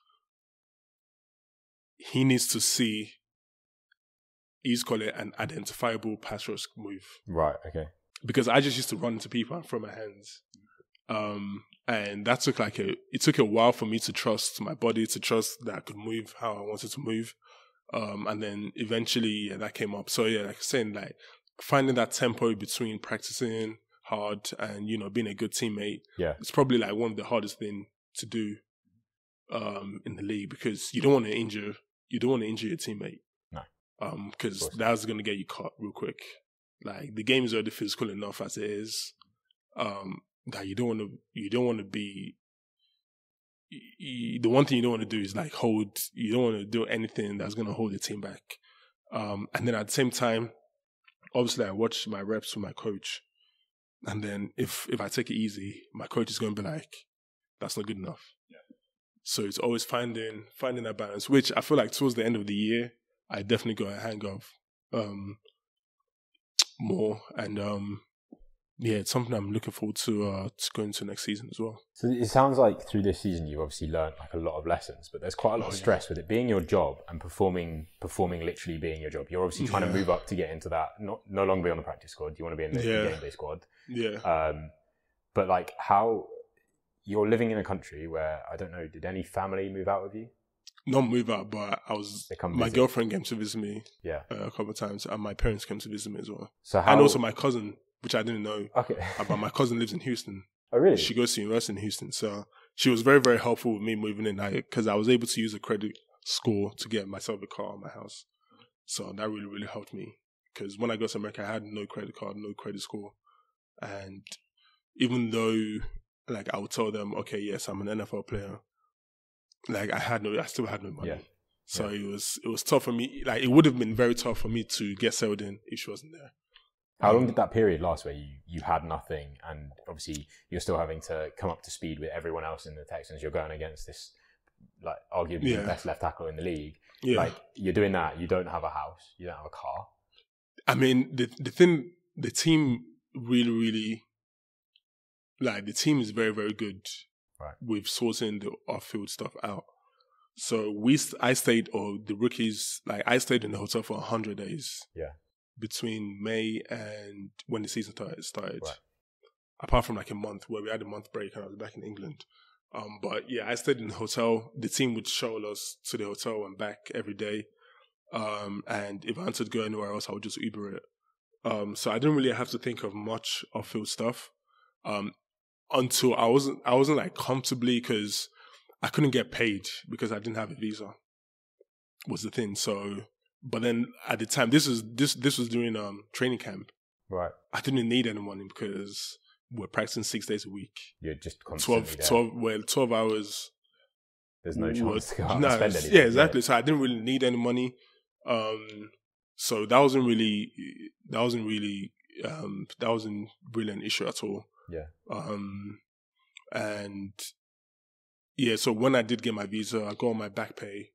he needs to see, he's called it an identifiable pass rush move. Right, okay. Because I just used to run into people and throw my hands. And that took it took a while for me to trust my body, to trust that I could move how I wanted to move. And then eventually that came up. So like I was saying, like finding that tempo between practicing hard and, being a good teammate. Yeah. It's probably like one of the hardest thing to do in the league, because you don't want to injure your teammate. No. Because that's going to get you caught real quick. Like the game is already physical enough as it is. That you don't want to be. The one thing you don't want to do is like you don't want to do anything that's going to hold the team back. And then at the same time, obviously I watch my reps with my coach. And then if I take it easy, my coach is going to be like, that's not good enough. Yeah. So it's always finding that balance, which I feel like towards the end of the year, I definitely got a hang of more. And it's something I'm looking forward to going to next season as well. So it sounds like through this season you've obviously learned like a lot of lessons, but there's quite a lot of stress with it being your job and performing literally being your job. You're obviously trying to move up to get into that, no longer be on the practice squad. You want to be in the game-day squad. Yeah. But like how you're living in a country where, I don't know, did any family move out with you? Not move out, but my girlfriend came to visit me a couple of times, and my parents came to visit me as well. So and also my cousin which I didn't know. Okay. But my cousin lives in Houston. Oh, really? She goes to university in Houston. So she was very, very helpful with me moving in because I was able to use a credit score to get myself a car on my house. So that really, really helped me. Because when I got to America, I had no credit card, no credit score. And even though, like, I would tell them, okay, yes, I'm an NFL player, like, I still had no money. Yeah. So it was tough for me. Like, it would have been very tough for me to get settled in if she wasn't there. How long did that period last where you had nothing, and obviously you're still having to come up to speed with everyone else in the Texans? You're going against this, like, arguably the best left tackle in the league. Yeah. Like, you're doing that. You don't have a house. You don't have a car. I mean, the team really, really, like, the team is very, very good with sorting the off-field stuff out. So I stayed in the hotel for 100 days. Yeah. Between May and when the season started. Right. Apart from like a month where we had a month break and I was back in England. But yeah, I stayed in the hotel. The team would shuttle us to the hotel and back every day. And if I wanted to go anywhere else, I would just Uber it. So I didn't really have to think of much off-field stuff. Until I wasn't like comfortably, because I couldn't get paid because I didn't have a visa, was the thing. So, but then at the time, this was during training camp. Right. I didn't need any money because we're practicing 6 days a week. You're just constantly 12 hours. There's no chance to go out and spend anything. Yeah, exactly. So I didn't really need any money. So that wasn't really an issue at all. Yeah. And yeah, so when I did get my visa, I got on my back pay.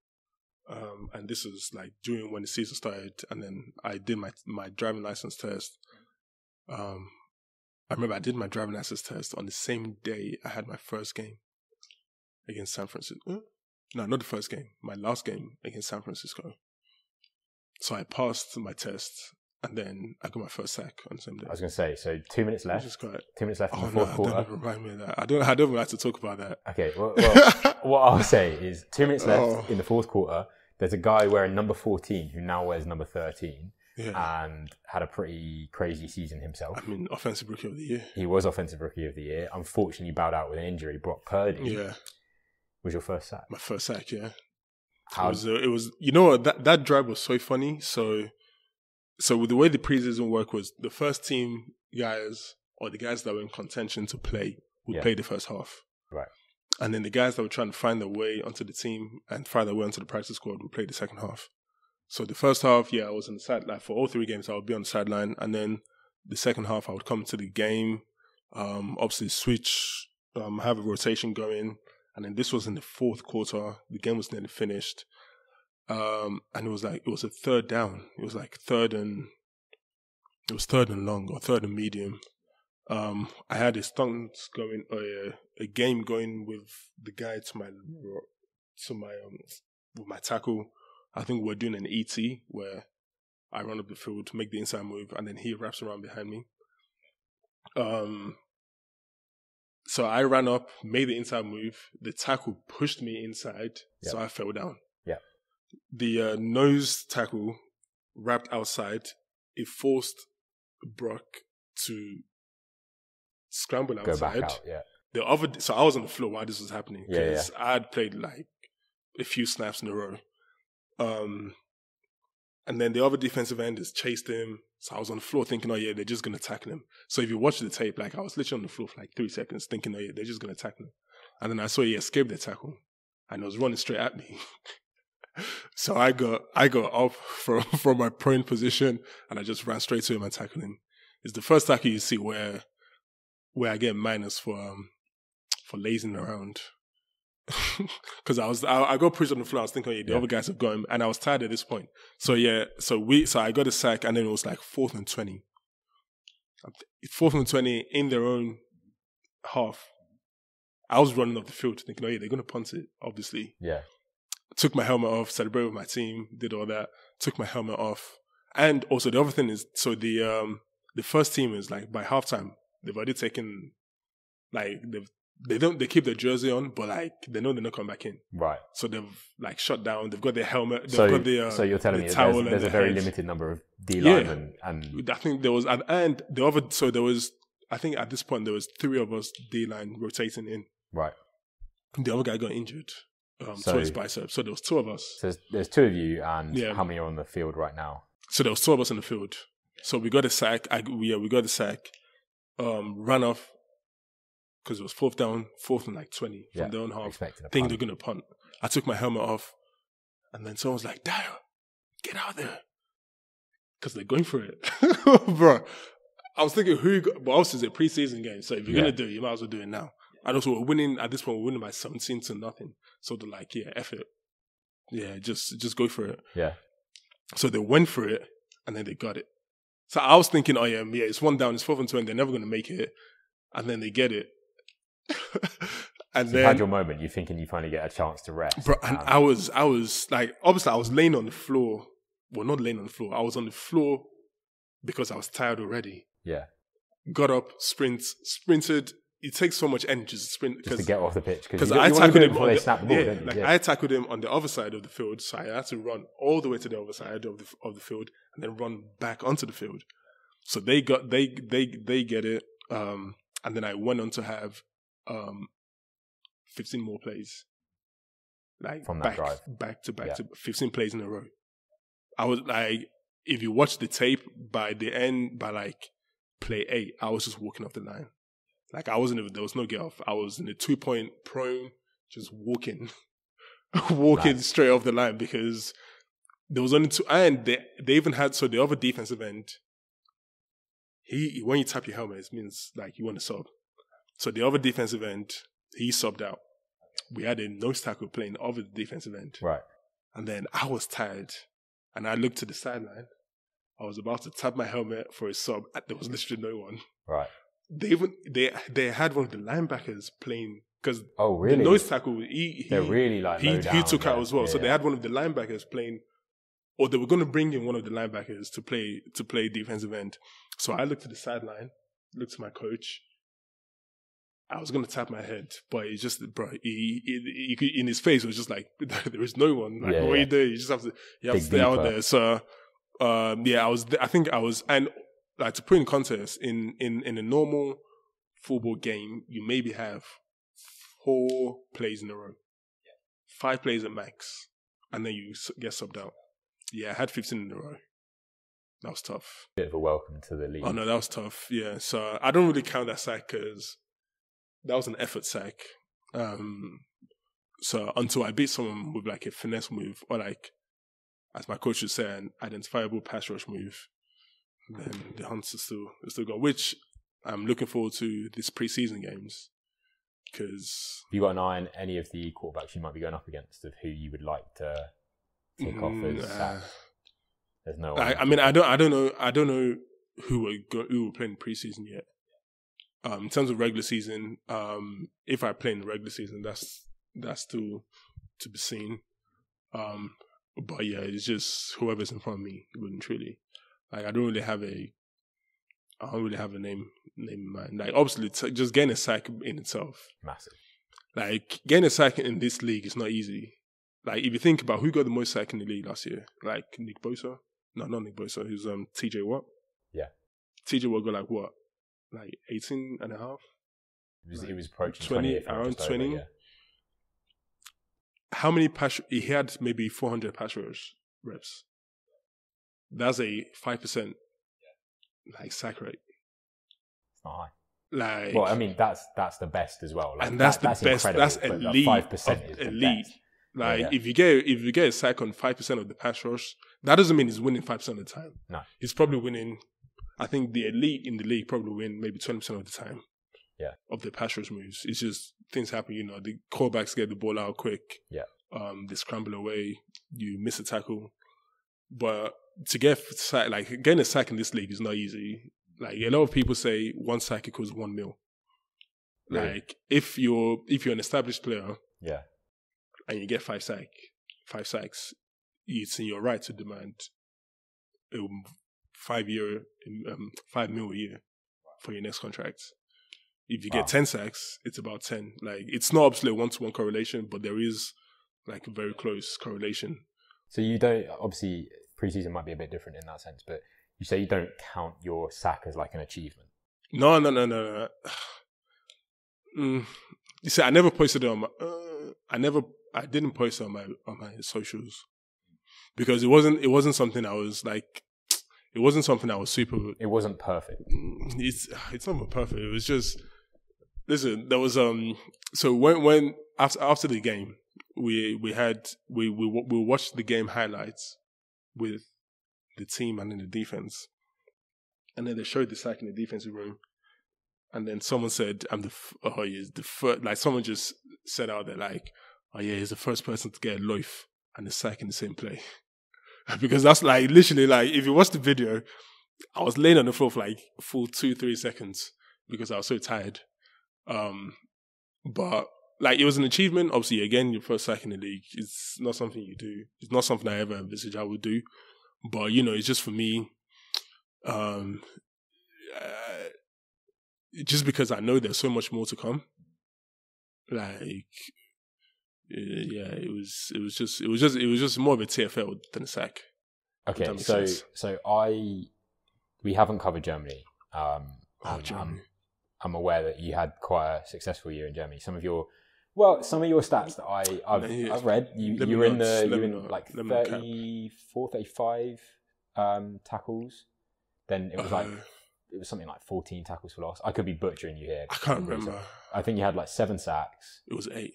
And this was like during when the season started, and then I did my driving license test. I remember I did my driving license test on the same day I had my first game against San Francisco. No, not the first game. My last game against San Francisco. So I passed my test, and then I got my first sack on the same day. I was going to say, so 2 minutes left. 2 minutes left in the fourth quarter. Don't remind me of that. I don't like to talk about that. Okay, well what I'll say is 2 minutes left in the fourth quarter. There's a guy wearing number 14 who now wears number 13 and had a pretty crazy season himself. I mean, offensive rookie of the year. He was offensive rookie of the year. Unfortunately, bowed out with an injury. Brock Purdy was your first sack. My first sack, yeah. It was you know what, that drive was so funny. So with the way the preseason work was, the first team guys, or the guys that were in contention to play, would play the first half. Right. And then the guys that were trying to find their way onto the team and find their way onto the practice squad would play the second half. So the first half, I was on the sideline. For all 3 games, I would be on the sideline. And then the second half, I would come to the game, obviously switch, have a rotation going. And then this was in the fourth quarter. The game was nearly finished. And it was a third down. It was like third and long, or third and medium. I had a stunt going, a game going with the guy with my tackle. I think we're doing an ET where I run up the field to make the inside move, and then he wraps around behind me. So I ran up, made the inside move. The tackle pushed me inside, so I fell down. Yeah. The nose tackle wrapped outside. It forced Brock to scramble outside. Go back out, so I was on the floor while this was happening, because I had played like a few snaps in a row. And then the other defensive end has chased him. So I was on the floor thinking, they're just going to tackle him. So if you watch the tape, like, I was literally on the floor for like 3 seconds thinking, they're just going to tackle him. And then I saw he escaped the tackle, and he was running straight at me. So I got up from my prone position, and I just ran straight to him and tackled him. It's the first tackle you see where I get minus for lazing around. Because I got pushed on the floor. I was thinking, the other guys have got him, and I was tired at this point. So I got a sack, and then it was like 4th and 20. 4th and 20 in their own half. I was running off the field thinking, they're going to punt it, obviously. Yeah. Took my helmet off, celebrated with my team, did all that. Took my helmet off, and also the other thing is, so the first team is like by halftime they've already taken, like they keep their jersey on, but like they know they're not coming back in. Right. So they've like shut down. They've got their helmet. They've So, got the so you're telling me there's a very limited number of D linemen, and I think there was, and the other. So there was, I think at this point there was 3 of us D line rotating in. Right. The other guy got injured. So his bicep. So there was 2 of us. So there's 2 of you, and how many are on the field right now? So there was 2 of us in the field. So we got a sack. We got a sack. Ran off because it was 4th and like 20 from their own half. Think they're gonna punt. I took my helmet off, and then someone was like, "Dayo, get out there," because they're going for it, bro. I was thinking, but also it's a preseason game, so if you're gonna do it, you might as well do it now. And also, we're winning at this point. We're winning by 17-0. So they're like, "Yeah, F it, yeah, just go for it." Yeah. So they went for it, and then they got it. So I was thinking, oh yeah, it's 1 down, it's 4th and 20, they're never going to make it. And then they get it. And so then you had your moment, you're thinking you finally get a chance to rest. Bro, and I was like, obviously I was laying on the floor. Well, not laying on the floor. I was on the floor because I was tired already. Yeah. Got up, sprinted. It takes so much energy to sprint. Just to get off the pitch. Because I tackled him before they snap the ball, I tackled him on the other side of the field, so I had to run all the way to the other side of the field and then run back onto the field. So they get it, and then I went on to have 15 more plays, like from that drive, back to 15 plays in a row. I was like, if you watch the tape, by the end, by like play 8, I was just walking off the line. Like there was no get off. I was in a 2-point prone, just walking straight off the line because there was only 2. And they even had, so the other defensive end, when you tap your helmet, it means like you want to sub. So the other defensive end, he subbed out. We had a nose tackle playing over the defensive end. Right. And then I was tired, and I looked to the sideline. I was about to tap my helmet for a sub. There was literally no one. Right. They had one of the linebackers playing because the nose tackle they're really like he took out as well. So they had one of the linebackers playing, or they were going to bring in one of the linebackers to play defensive end. So I looked to the sideline, looked to my coach. I was going to tap my head, but it's just, bro, he in his face it was just like there is no one. Like what are you doing? You just have to stay out there. So I think I was, and like to put in context, in a normal football game, you maybe have 4 plays in a row, 5 plays at max, and then you get subbed out. Yeah, I had 15 in a row. That was tough. Bit of a welcome to the league. Oh no, that was tough. Yeah, so I don't really count that sack because that was an effort sack. So until I beat someone with like a finesse move or like, as my coach would say, an identifiable pass rush move, then the hunts are still going, which I'm looking forward to this preseason games because. Have you got an eye on any of the quarterbacks you might be going up against of who you would like to take off as sacks? There's no one. I mean, I don't know who we're playing preseason yet. In terms of regular season, if I play in the regular season, that's still to be seen. But yeah, it's just whoever's in front of me, really and truly. Like I don't really have a name in mind. Like obviously, just getting a sack in itself, massive. Like getting a sack in this league is not easy. Like if you think about who got the most sack in the league last year, like Nick Bosa. No, not Nick Bosa. Who's TJ Watt? Yeah. TJ Watt got like what? Like 18 and a half? It was approaching 20, around 20. Over, yeah. How many he had maybe 400 pass rush reps. That's a 5% like sack rate. It's not high. Like, well, I mean, that's the best as well. Like, and that's the best. That's elite. 5% is elite. Best. Like yeah. if you get a sack on 5% of the pass rush, that doesn't mean he's winning 5% of the time. No, he's probably winning. I think the elite in the league probably win maybe 20% of the time. Yeah, of the pass rush moves. It's just things happen. You know, the quarterbacks get the ball out quick. Yeah, they scramble away. You miss a tackle, but to get like getting a sack in this league is not easy. Like a lot of people say, 1 sack equals 1 mil. Really? Like if you're an established player, yeah, and you get 5 sacks, it's in your right to demand $5 mil a year for your next contract. If you get 10 sacks, it's about 10. Like, it's not obviously a one-to-one correlation, but there is like a very close correlation. So you don't, obviously preseason might be a bit different in that sense, but you say you don't count your sack as like an achievement. No. You see, I never posted it on my. I didn't post it on my socials because it wasn't something I was like. It wasn't something I was super. It wasn't perfect. It's not perfect. It was just. Listen, there was So when after the game, we watched the game highlights with the team and then the defense, and then they showed the sack in the defensive room. And then someone said, he's the first, like someone just said out there like, oh yeah, he's the first person to get a loaf and a sack in the same play. Because that's like, literally like, if you watch the video, I was laying on the floor for like full 2-3 seconds because I was so tired. But like, it was an achievement. Obviously, again, your first sack in the league, it's not something you do. It's not something I ever envisaged I would do. But, it's just for me, just because I know there's so much more to come, like, it was just more of a TFL than a sack. Okay, so we haven't covered Germany. Germany. I'm aware that you had quite a successful year in Germany. Some of your stats that I've read, you were in 34, 35 tackles. Then it was it was something like 14 tackles for loss. I could be butchering you here. I can't remember. I think you had like 7 sacks. It was 8.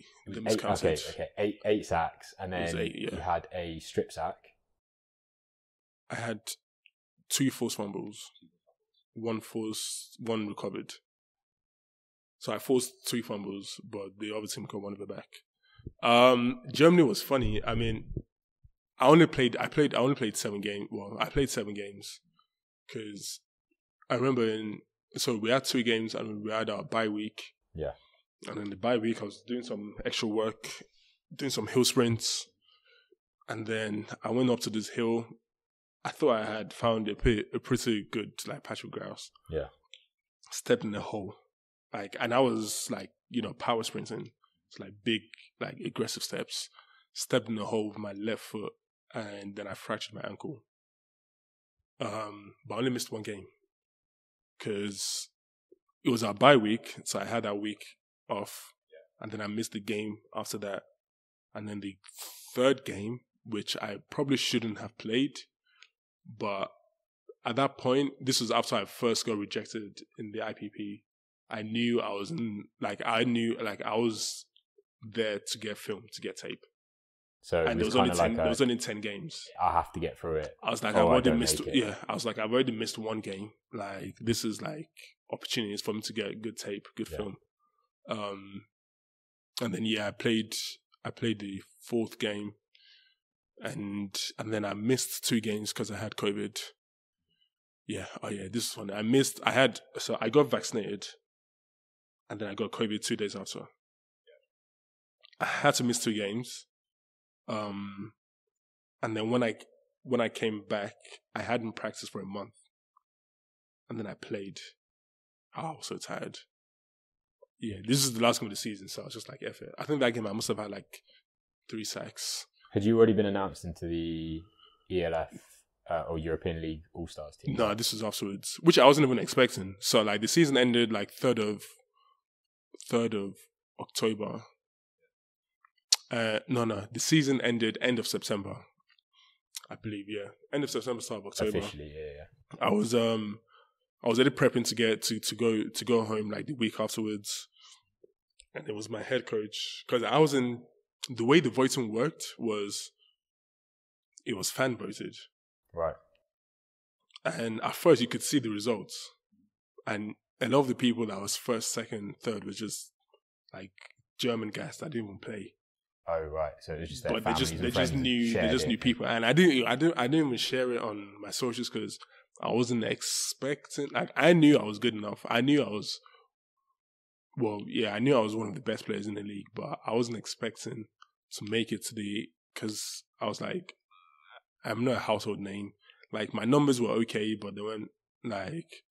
Eight sacks, and then 8, yeah. You had a strip sack. I had 2 forced fumbles, 1 recovered. So I forced 2 fumbles, but the other team got one of it back. Germany was funny. I mean, I only played 7 games. Well, I played 7 games because I remember so we had 2 games and we had our bye week. Yeah. And in the bye week, I was doing some extra work, doing some hill sprints. And then I went up to this hill. I thought I had found a pretty good like patch of grass. Yeah. Stepped in the hole. And I was like, power sprinting. It's like big, like aggressive steps. Stepped in the hole with my left foot and then I fractured my ankle. But I only missed 1 game. Because it was our bye week, so I had that week off, and then I missed the game after that. And then the 3rd game, which I probably shouldn't have played, but at that point, this was after I first got rejected in the IPP. I knew I was I was there to get film, to get tape. So and there was only 10 games. I have to get through it. I was like, I've already missed. Yeah, I was like, I've already missed 1 game. Like, this is like opportunities for me to get good tape, good film. And then I played the 4th game, and then I missed 2 games because I had COVID. Yeah. Oh yeah, this is funny. I got vaccinated, and then I got COVID 2 days after. I had to miss 2 games. And then when I came back, I hadn't practiced for a month. And then I played. Oh, I was so tired. Yeah, this is the last game of the season, so I was just like, F it. I think that game I must have had like 3 sacks. Had you already been announced into the ELF or European League All-Stars team? No, this was afterwards, which I wasn't even expecting. So like the season ended like 3rd of October. No. The season ended end of September, I believe. Yeah, end of September, start of October. Officially, yeah. I was already prepping to get to go home like the week afterwards, and it was my head coach because I was in the way the voting worked was it was fan voted, right? And at first you could see the results, and a lot of the people that was 1st, 2nd, 3rd was just like German guys that didn't even play. Oh right, so it was just their but families they just knew people, and I didn't even share it on my socials because I wasn't expecting. Like I knew I was good enough. I knew I was one of the best players in the league, but I wasn't expecting to make it because I was like, I'm not a household name. Like my numbers were okay, but they weren't like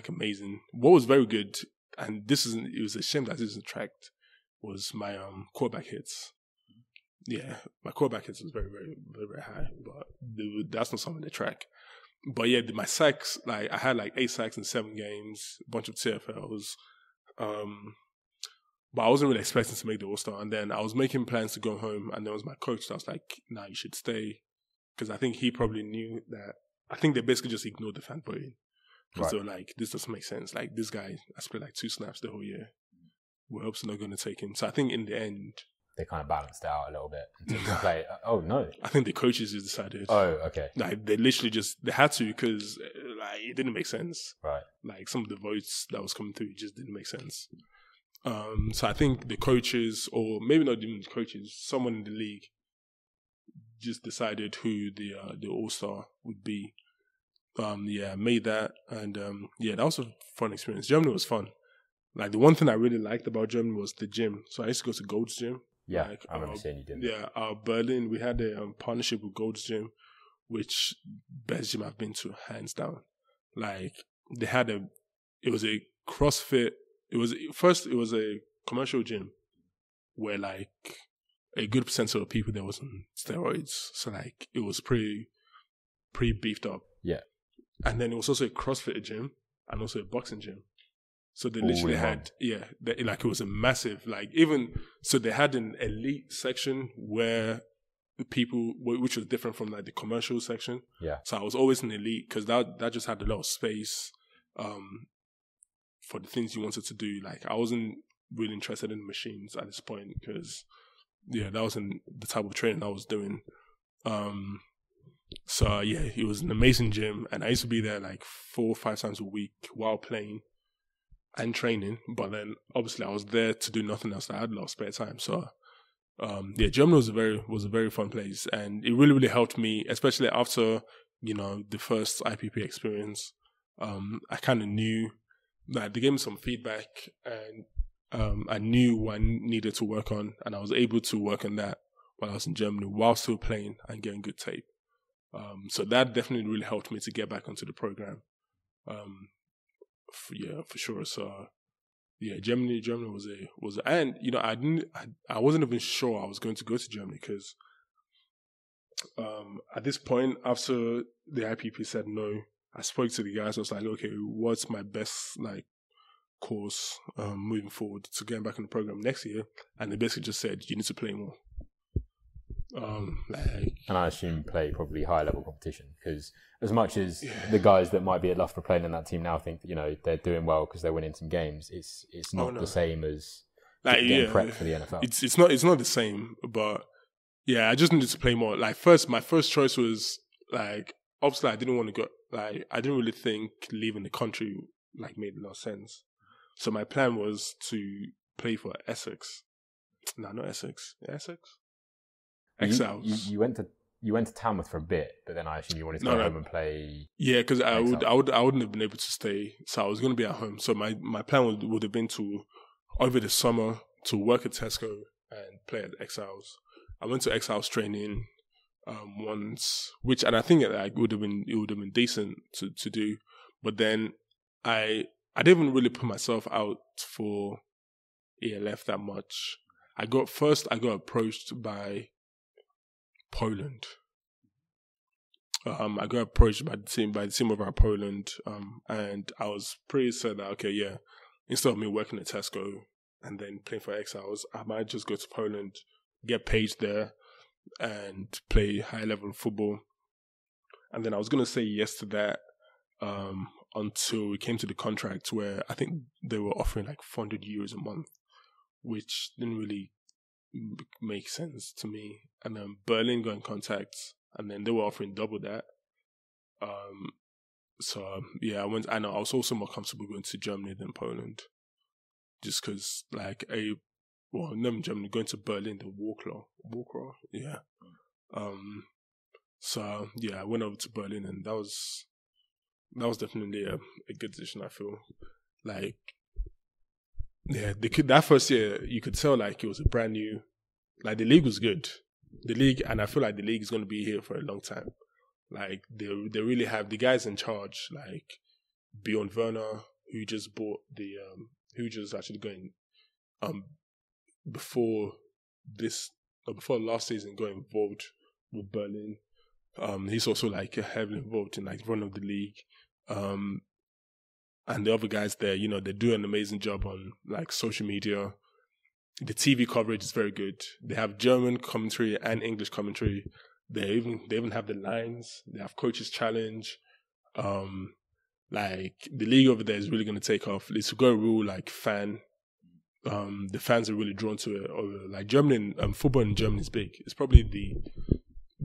amazing. What was very good and it was a shame that this isn't tracked, was my quarterback hits. Yeah, my quarterback hits was very, very, very, very high, but that's not something to track. But yeah, my sacks, like I had like 8 sacks in 7 games, a bunch of TFLs. But I wasn't really expecting to make the All-Star. And then I was making plans to go home, and there was my coach that was like, nah, you should stay. Because I think he probably knew that. I think they basically just ignored the fan voting. Because they were like, this doesn't make sense. Like, this guy has played like 2 snaps the whole year. We're obviously not going to take him. So I think in the end, they kind of balanced it out a little bit until they play. Oh no! I think the coaches just decided. Oh, okay. Like they literally they had to, because like it didn't make sense. Right. Like some of the votes that was coming through just didn't make sense. So I think the coaches, or maybe not even the coaches, someone in the league just decided who the All-Star would be. Made that, and that was a fun experience. Germany was fun. Like the one thing I really liked about Germany was the gym. So I used to go to Gold's Gym. Yeah, like, I remember seeing you did. Yeah, Berlin, we had a partnership with Gold's Gym, which best gym I've been to, hands down. Like they had it was a CrossFit. It was a commercial gym where like a good percentage of people there was on steroids. So like it was pretty beefed up. Yeah. And then it was also a CrossFit gym and also a boxing gym. So they literally had, like it was a massive, like even, so they had an elite section where the people, which was different from like the commercial section. Yeah. So I was always an elite because that just had a lot of space for the things you wanted to do. Like I wasn't really interested in machines at this point because, that wasn't the type of training I was doing. So it was an amazing gym, and I used to be there like 4 or 5 times a week while playing and training. But then obviously I was there to do nothing else. I had a lot of spare time. So Germany was a very fun place, and it really, really helped me, especially after, the first IPP experience. I kind of knew that they gave me some feedback, and I knew what I needed to work on, and I was able to work on that while I was in Germany while still playing and getting good tape. So that definitely really helped me to get back onto the program. For sure. So Germany was and I wasn't even sure I was going to go to Germany because at this point, after the IPP said no, I spoke to the guys. I was like, okay, what's my best like course moving forward to getting back in the program next year? And they basically just said you need to play more. And I assume play probably higher level competition, because as much as the guys that might be at Loughborough playing in that team now think that they're doing well because they're winning some games, it's not the same as getting prepped for the NFL. It's not the same, but I just needed to play more. Like my first choice was like, obviously I didn't want to go, like I didn't really think leaving the country like made a lot of sense. So my plan was to play for Essex. No, not Essex. Essex. Exiles. You went to Tamworth for a bit, but then I assume you wanted to go home and play. Yeah, because I wouldn't have been able to stay, so I was going to be at home. So my plan would have been to over the summer to work at Tesco and play at Exiles. I went to Exiles training once, and I think it would have been decent to do, but then I didn't really put myself out for ELF that much. I got approached by Poland. I got approached by the team over at Poland, and I was pretty certain that instead of me working at Tesco and then playing for Exiles, I might just go to Poland, get paid there, and play high level football. And then I was gonna say yes to that until we came to the contract where I think they were offering like €400 a month, which didn't really make sense to me. And then Berlin got in contact, and then they were offering double that. I went, and I was also more comfortable going to Germany than Poland, just because not in Germany, going to Berlin, the Walklaw, yeah. I went over to Berlin, and that was definitely a good decision. I feel like. Yeah, that first year, you could tell like it was a brand new, like the league was good. The league, and I feel like the league is going to be here for a long time. Like they really have the guys in charge, like Bjorn Werner, who just bought the Huge actually going before last season got involved with Berlin. He's also like heavily involved in like run of the league. And the other guys there, you know, they do an amazing job on like social media. The TV coverage is very good. They have German commentary and English commentary. They even have the lines. They have Coaches Challenge. Like the league over there is really going to take off. It's got a real like fan. The fans are really drawn to it. Like Germany, football in Germany is big. It's probably the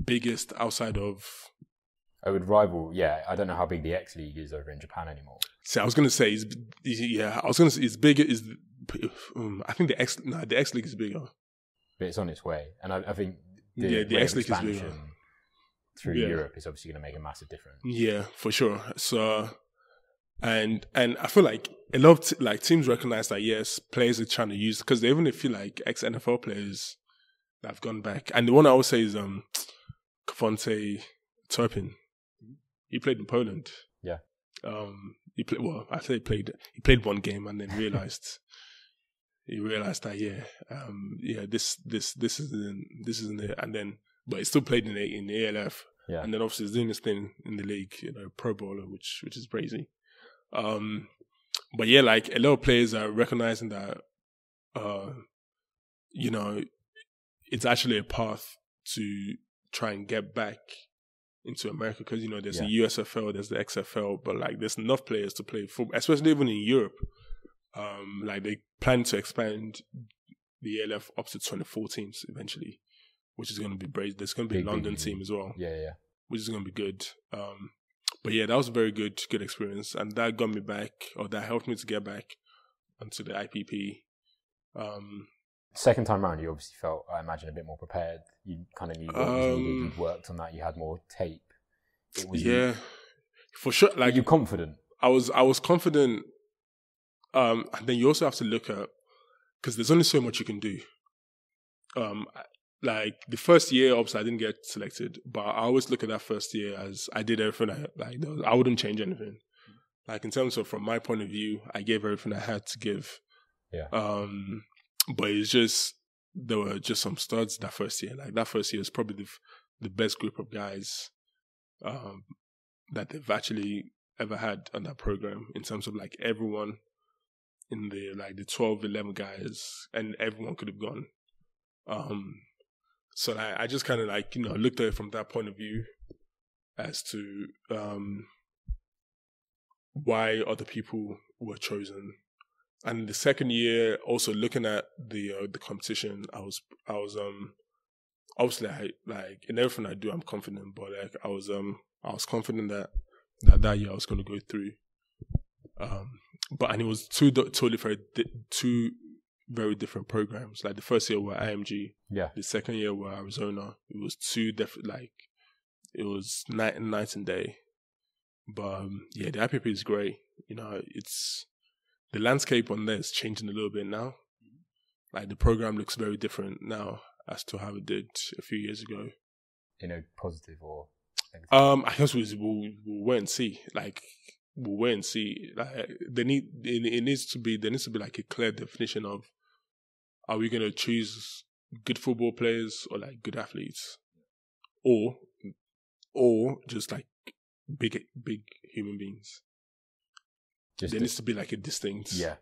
biggest outside of. I would rival. Yeah, I don't know how big the X League is over in Japan anymore. See, I was going to say, it's bigger. I think the X League is bigger. But it's on its way, and I think the X League is bigger. Through Europe is obviously going to make a massive difference. Yeah, for sure. So, and I feel like a lot of like teams recognize that yes, players are trying to use because they even feel like ex NFL players that have gone back. And the one I always say is Kavonte Turpin. He played in Poland. Yeah. He played one game and then realized that this isn't it, and then but he still played in the ALF. Yeah. And then obviously he's doing this thing in the league, you know, pro bowler, which is crazy. But yeah, like a lot of players are recognizing that, you know, it's actually a path to try and get back into America because, you know, there's the USFL, there's the XFL, but like there's enough players to play football, especially even in Europe. Like they plan to expand the ALF up to 24 teams eventually, which is going to be brave. There's going to be a London team as well. Yeah. Which is going to be good. But yeah, that was a very good experience. And that got me back, or that helped me to get back onto the IPP. Second time round, you obviously felt, I imagine, a bit more prepared. You kind of knew what was needed. You'd worked on that. You had more tape. For sure. Like, were you confident? I was confident. And then you also have to look at, because there's only so much you can do. Like the first year, obviously I didn't get selected, but I always look at that first year as I did everything. I wouldn't change anything. Like in terms of from my point of view, I gave everything I had to give. Yeah. But it's just there were just some studs that first year. Like that first year was probably the best group of guys that they've actually ever had on that program in terms of like everyone in the 12, 11 guys, and everyone could have gone. So I just kind of like, you know, looked at it from that point of view as to why other people were chosen. And the second year, also looking at the competition, I was obviously like in everything I do, I'm confident, but like I was confident that year I was going to go through. And it was two very different programs. Like the first year were IMG. Yeah. The second year were Arizona. It was two different, like it was night and day. But the IPP is great. You know, it's the landscape on there is changing a little bit now. Like the program looks very different now as to how it did a few years ago. In a positive or negative? I guess we'll wait and see. Like we'll wait and see. Like there needs to be like a clear definition of, are we going to choose good football players or like good athletes, or just like big human beings? There needs to be like a distinct. Yeah.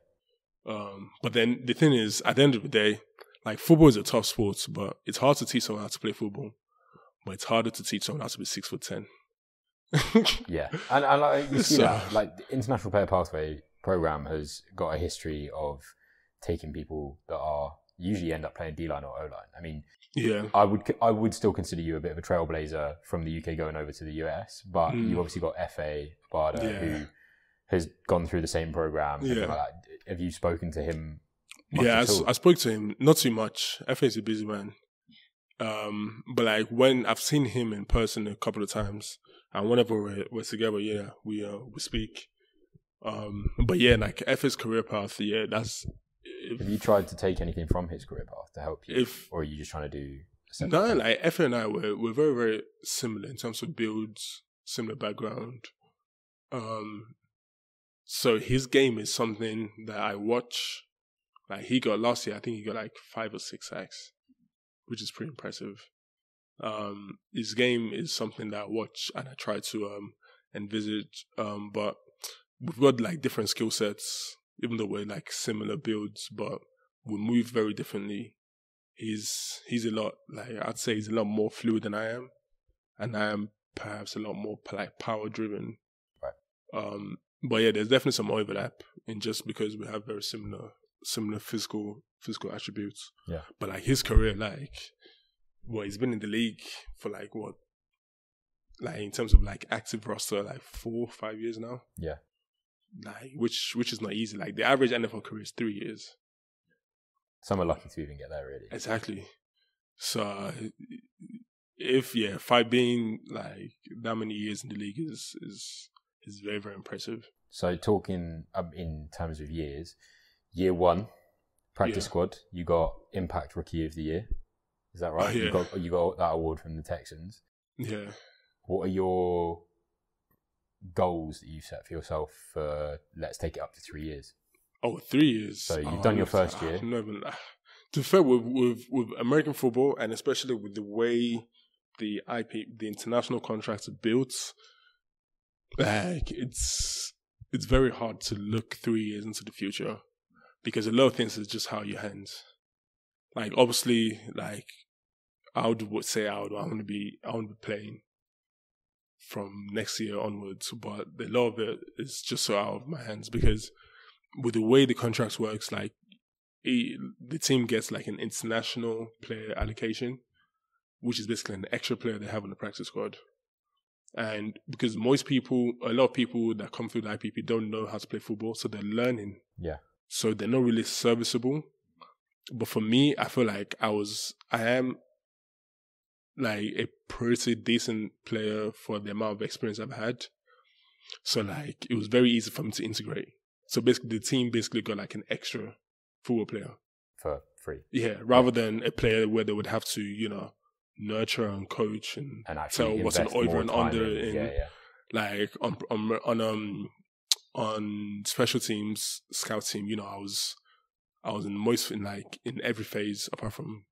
But then the thing is, at the end of the day, like football is a tough sport, but it's hard to teach someone how to play football. But it's harder to teach someone how to be 6'10". Yeah, and like, you see that, like the International Player Pathway program has got a history of taking people that are usually end up playing D-line or O-line. I mean, yeah, I would still consider you a bit of a trailblazer from the UK going over to the US, but you obviously got FA Abada who has gone through the same program. Like that. Have you spoken to him? Yeah, I spoke to him, not too much. FA is a busy man. But like when I've seen him in person a couple of times, and whenever we're together, we speak. But yeah, like FA's career path, that's. Have you tried to take anything from his career path to help you, or are you just trying to do? No, like FA and I we're very, very similar in terms of builds, similar background. So his game is something that I watch. Like he got last year, I think he got like 5 or 6 sacks, which is pretty impressive. His game is something that I watch and I try to envisage. But we've got like different skill sets, even though we're like similar builds, but we move very differently. He's a lot, like I'd say he's a lot more fluid than I am, and I am perhaps a lot more like power driven. Right. But yeah, there's definitely some overlap in just because we have very similar physical attributes. Yeah. But like his career, like he's been in the league for like what? Like in terms of like active roster, like 4 or 5 years now. Yeah. Like which is not easy. Like the average NFL career is 3 years. Some are lucky to even get there, really. Exactly. So if being like that many years in the league is very, very impressive. So talking in terms of years, year 1, practice squad, you got Impact Rookie of the Year. Is that right? Yeah. You got that award from the Texans. Yeah. What are your goals that you set for yourself for, let's take it up to 3 years? Oh, 3 years. So you've done your first year. No, to be fair, with American football, and especially with the way the international contracts are built, like it's very hard to look 3 years into the future because a lot of things is just how you hand. Like obviously, like I want to be playing from next year onwards, but a lot of it is just so out of my hands because with the way the contracts works, like the team gets like an international player allocation, which is basically an extra player they have on the practice squad. And because a lot of people that come through the IPP don't know how to play football, so they're learning. Yeah. So they're not really serviceable. But for me, I feel like I am like a pretty decent player for the amount of experience I've had. So like it was very easy for me to integrate. So basically the team got like an extra football player. For free. Yeah, rather than a player where they would have to, nurture and coach and tell what's an over and under like on special teams, scout team, I was in every phase apart from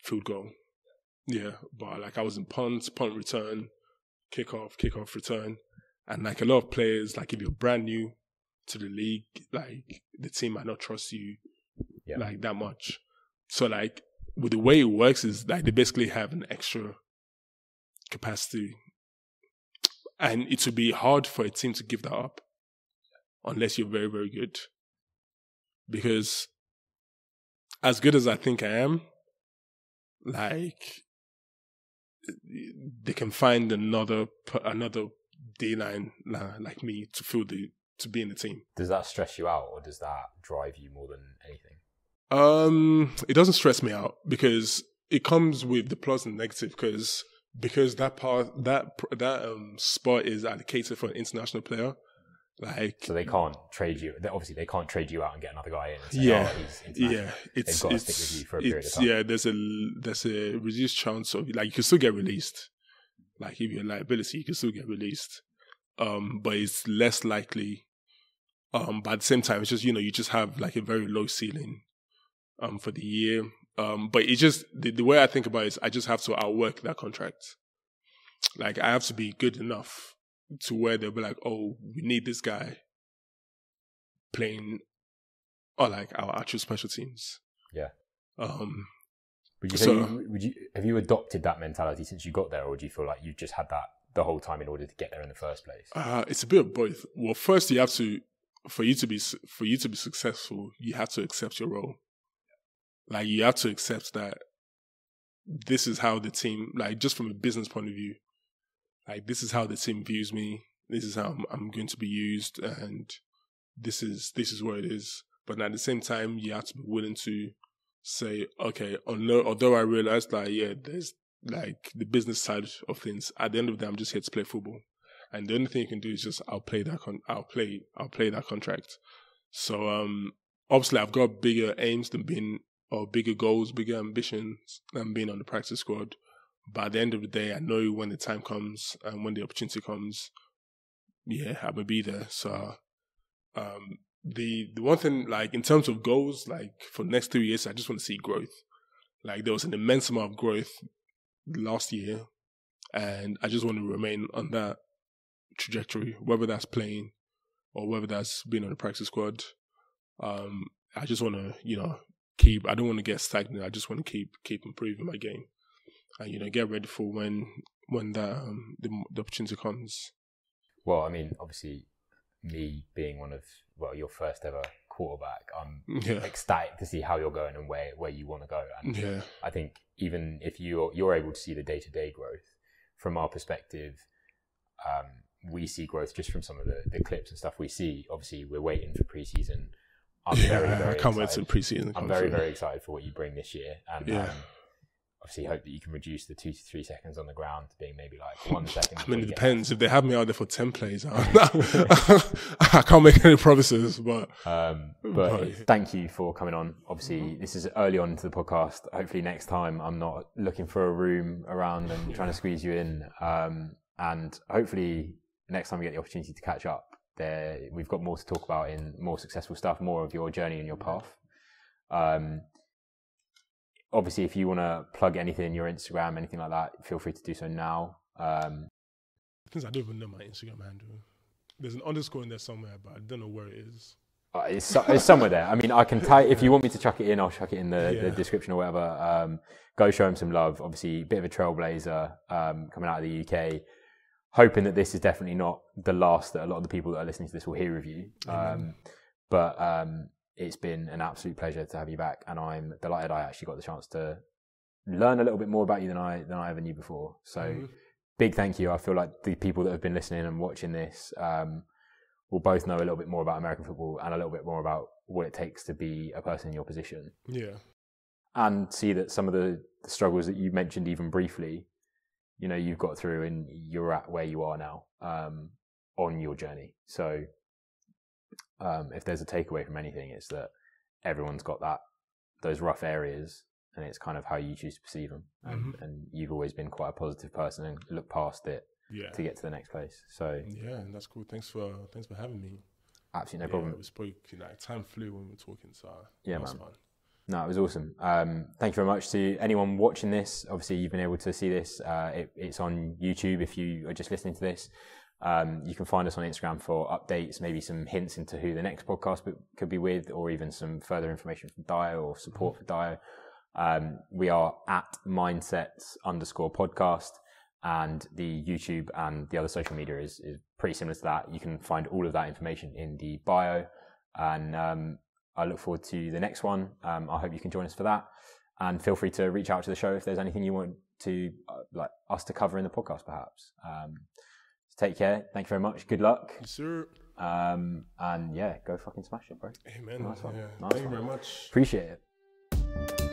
field goal. Yeah, but like I was in punt return, kickoff return. And like a lot of players, like if you're brand new to the league, like the team might not trust you like that much. So like with the way it works is like they basically have an extra capacity. And it would be hard for a team to give that up unless you're very, very good. Because as good as I think I am, like they can find another D-line like me to be in the team. Does that stress you out or does that drive you more than anything? It doesn't stress me out because it comes with the plus and negative because that spot is allocated for an international player. Like, so they can't trade you. Obviously, they can't trade you out and get another guy in. And say, they've got to stick with you for a period of time. Yeah, there's a reduced chance of like you can still get released. Like if you're a liability, you can still get released, but it's less likely. But at the same time, it's just you just have like a very low ceiling, for the year. But it just the way I think about it is I just have to outwork that contract. Like I have to be good enough to where they'll be like, oh, we need this guy playing, or like our actual special teams. Yeah. Would you have you adopted that mentality since you got there, or do you feel like you've just had that the whole time in order to get there in the first place? It's a bit of both. Well, first you have to, for you to be successful, you have to accept your role. Like you have to accept that this is how the team, like just from a business point of view, like this is how the team views me. This is how I'm going to be used, and this is what it is. But at the same time, you have to be willing to say, okay, although I realize that there's like the business side of things. At the end of the day, I'm just here to play football, and the only thing you can do is just I'll play that contract. So obviously, I've got bigger aims than bigger goals, bigger ambitions than being on the practice squad. But at the end of the day, I know when the time comes and when the opportunity comes, I'm gonna be there. So the one thing, like in terms of goals, like for the next 3 years, I just want to see growth. Like there was an immense amount of growth last year, and I just want to remain on that trajectory, whether that's playing or whether that's being on the practice squad. I just want to, keep. I don't want to get stagnant. I just want to keep improving my game, and get ready for when the opportunity comes. Well, I mean, obviously, me being one of your first ever quarterback, I'm ecstatic to see how you're going and where you want to go. And I think even if you're able to see the day-to-day growth, from our perspective, we see growth just from some of the clips and stuff we see. Obviously, we're waiting for preseason. I'm very I can't wait till preseason. I'm very excited for what you bring this year, and obviously hope that you can reduce the 2 to 3 seconds on the ground to being maybe like 1 second. I mean, it depends. If they have me out there for 10 plays, I can't make any promises. But thank you for coming on. Obviously, this is early on into the podcast. Hopefully, next time I'm not looking for a room around and trying to squeeze you in. And hopefully, next time we get the opportunity to catch up, we've got more to talk about in more successful stuff, more of your journey and your path. Obviously, if you want to plug anything, your Instagram, anything like that, feel free to do so now. Since I don't even know my Instagram handle. There's an underscore in there somewhere, but I don't know where it is. It's somewhere there. I mean, I can type, if you want me to chuck it in, I'll chuck it in the description or whatever. Go show him some love. Obviously, a bit of a trailblazer coming out of the UK. Hoping that this is definitely not the last that a lot of the people that are listening to this will hear of you. But it's been an absolute pleasure to have you back, and I'm delighted I actually got the chance to learn a little bit more about you than I ever knew before. So big thank you. I feel like the people that have been listening and watching this will both know a little bit more about American football and a little bit more about what it takes to be a person in your position. Yeah. And see that some of the struggles that you mentioned even briefly, you've got through and you're at where you are now on your journey. So if there's a takeaway from anything, it's that everyone's got those rough areas, and it's kind of how you choose to perceive them. And you've always been quite a positive person and look past it to get to the next place. So that's cool. Thanks for having me. Absolutely no problem. We spoke. Time flew when we were talking. So man. Fun. No, it was awesome. Thank you very much to anyone watching this. Obviously, you've been able to see this. It's on YouTube if you are just listening to this. You can find us on Instagram for updates, maybe some hints into who the next podcast could be with, or even some further information from Dayo or support for Dayo. We are at mindsetspod, and the YouTube and the other social media is pretty similar to that. You can find all of that information in the bio, and I look forward to the next one. I hope you can join us for that, and feel free to reach out to the show if there's anything you want to like us to cover in the podcast, perhaps. Take care. Thank you very much. Good luck. Yes, sir. And go fucking smash it, bro. Amen. Nice one. Yeah. Nice Thank you very much. Appreciate it.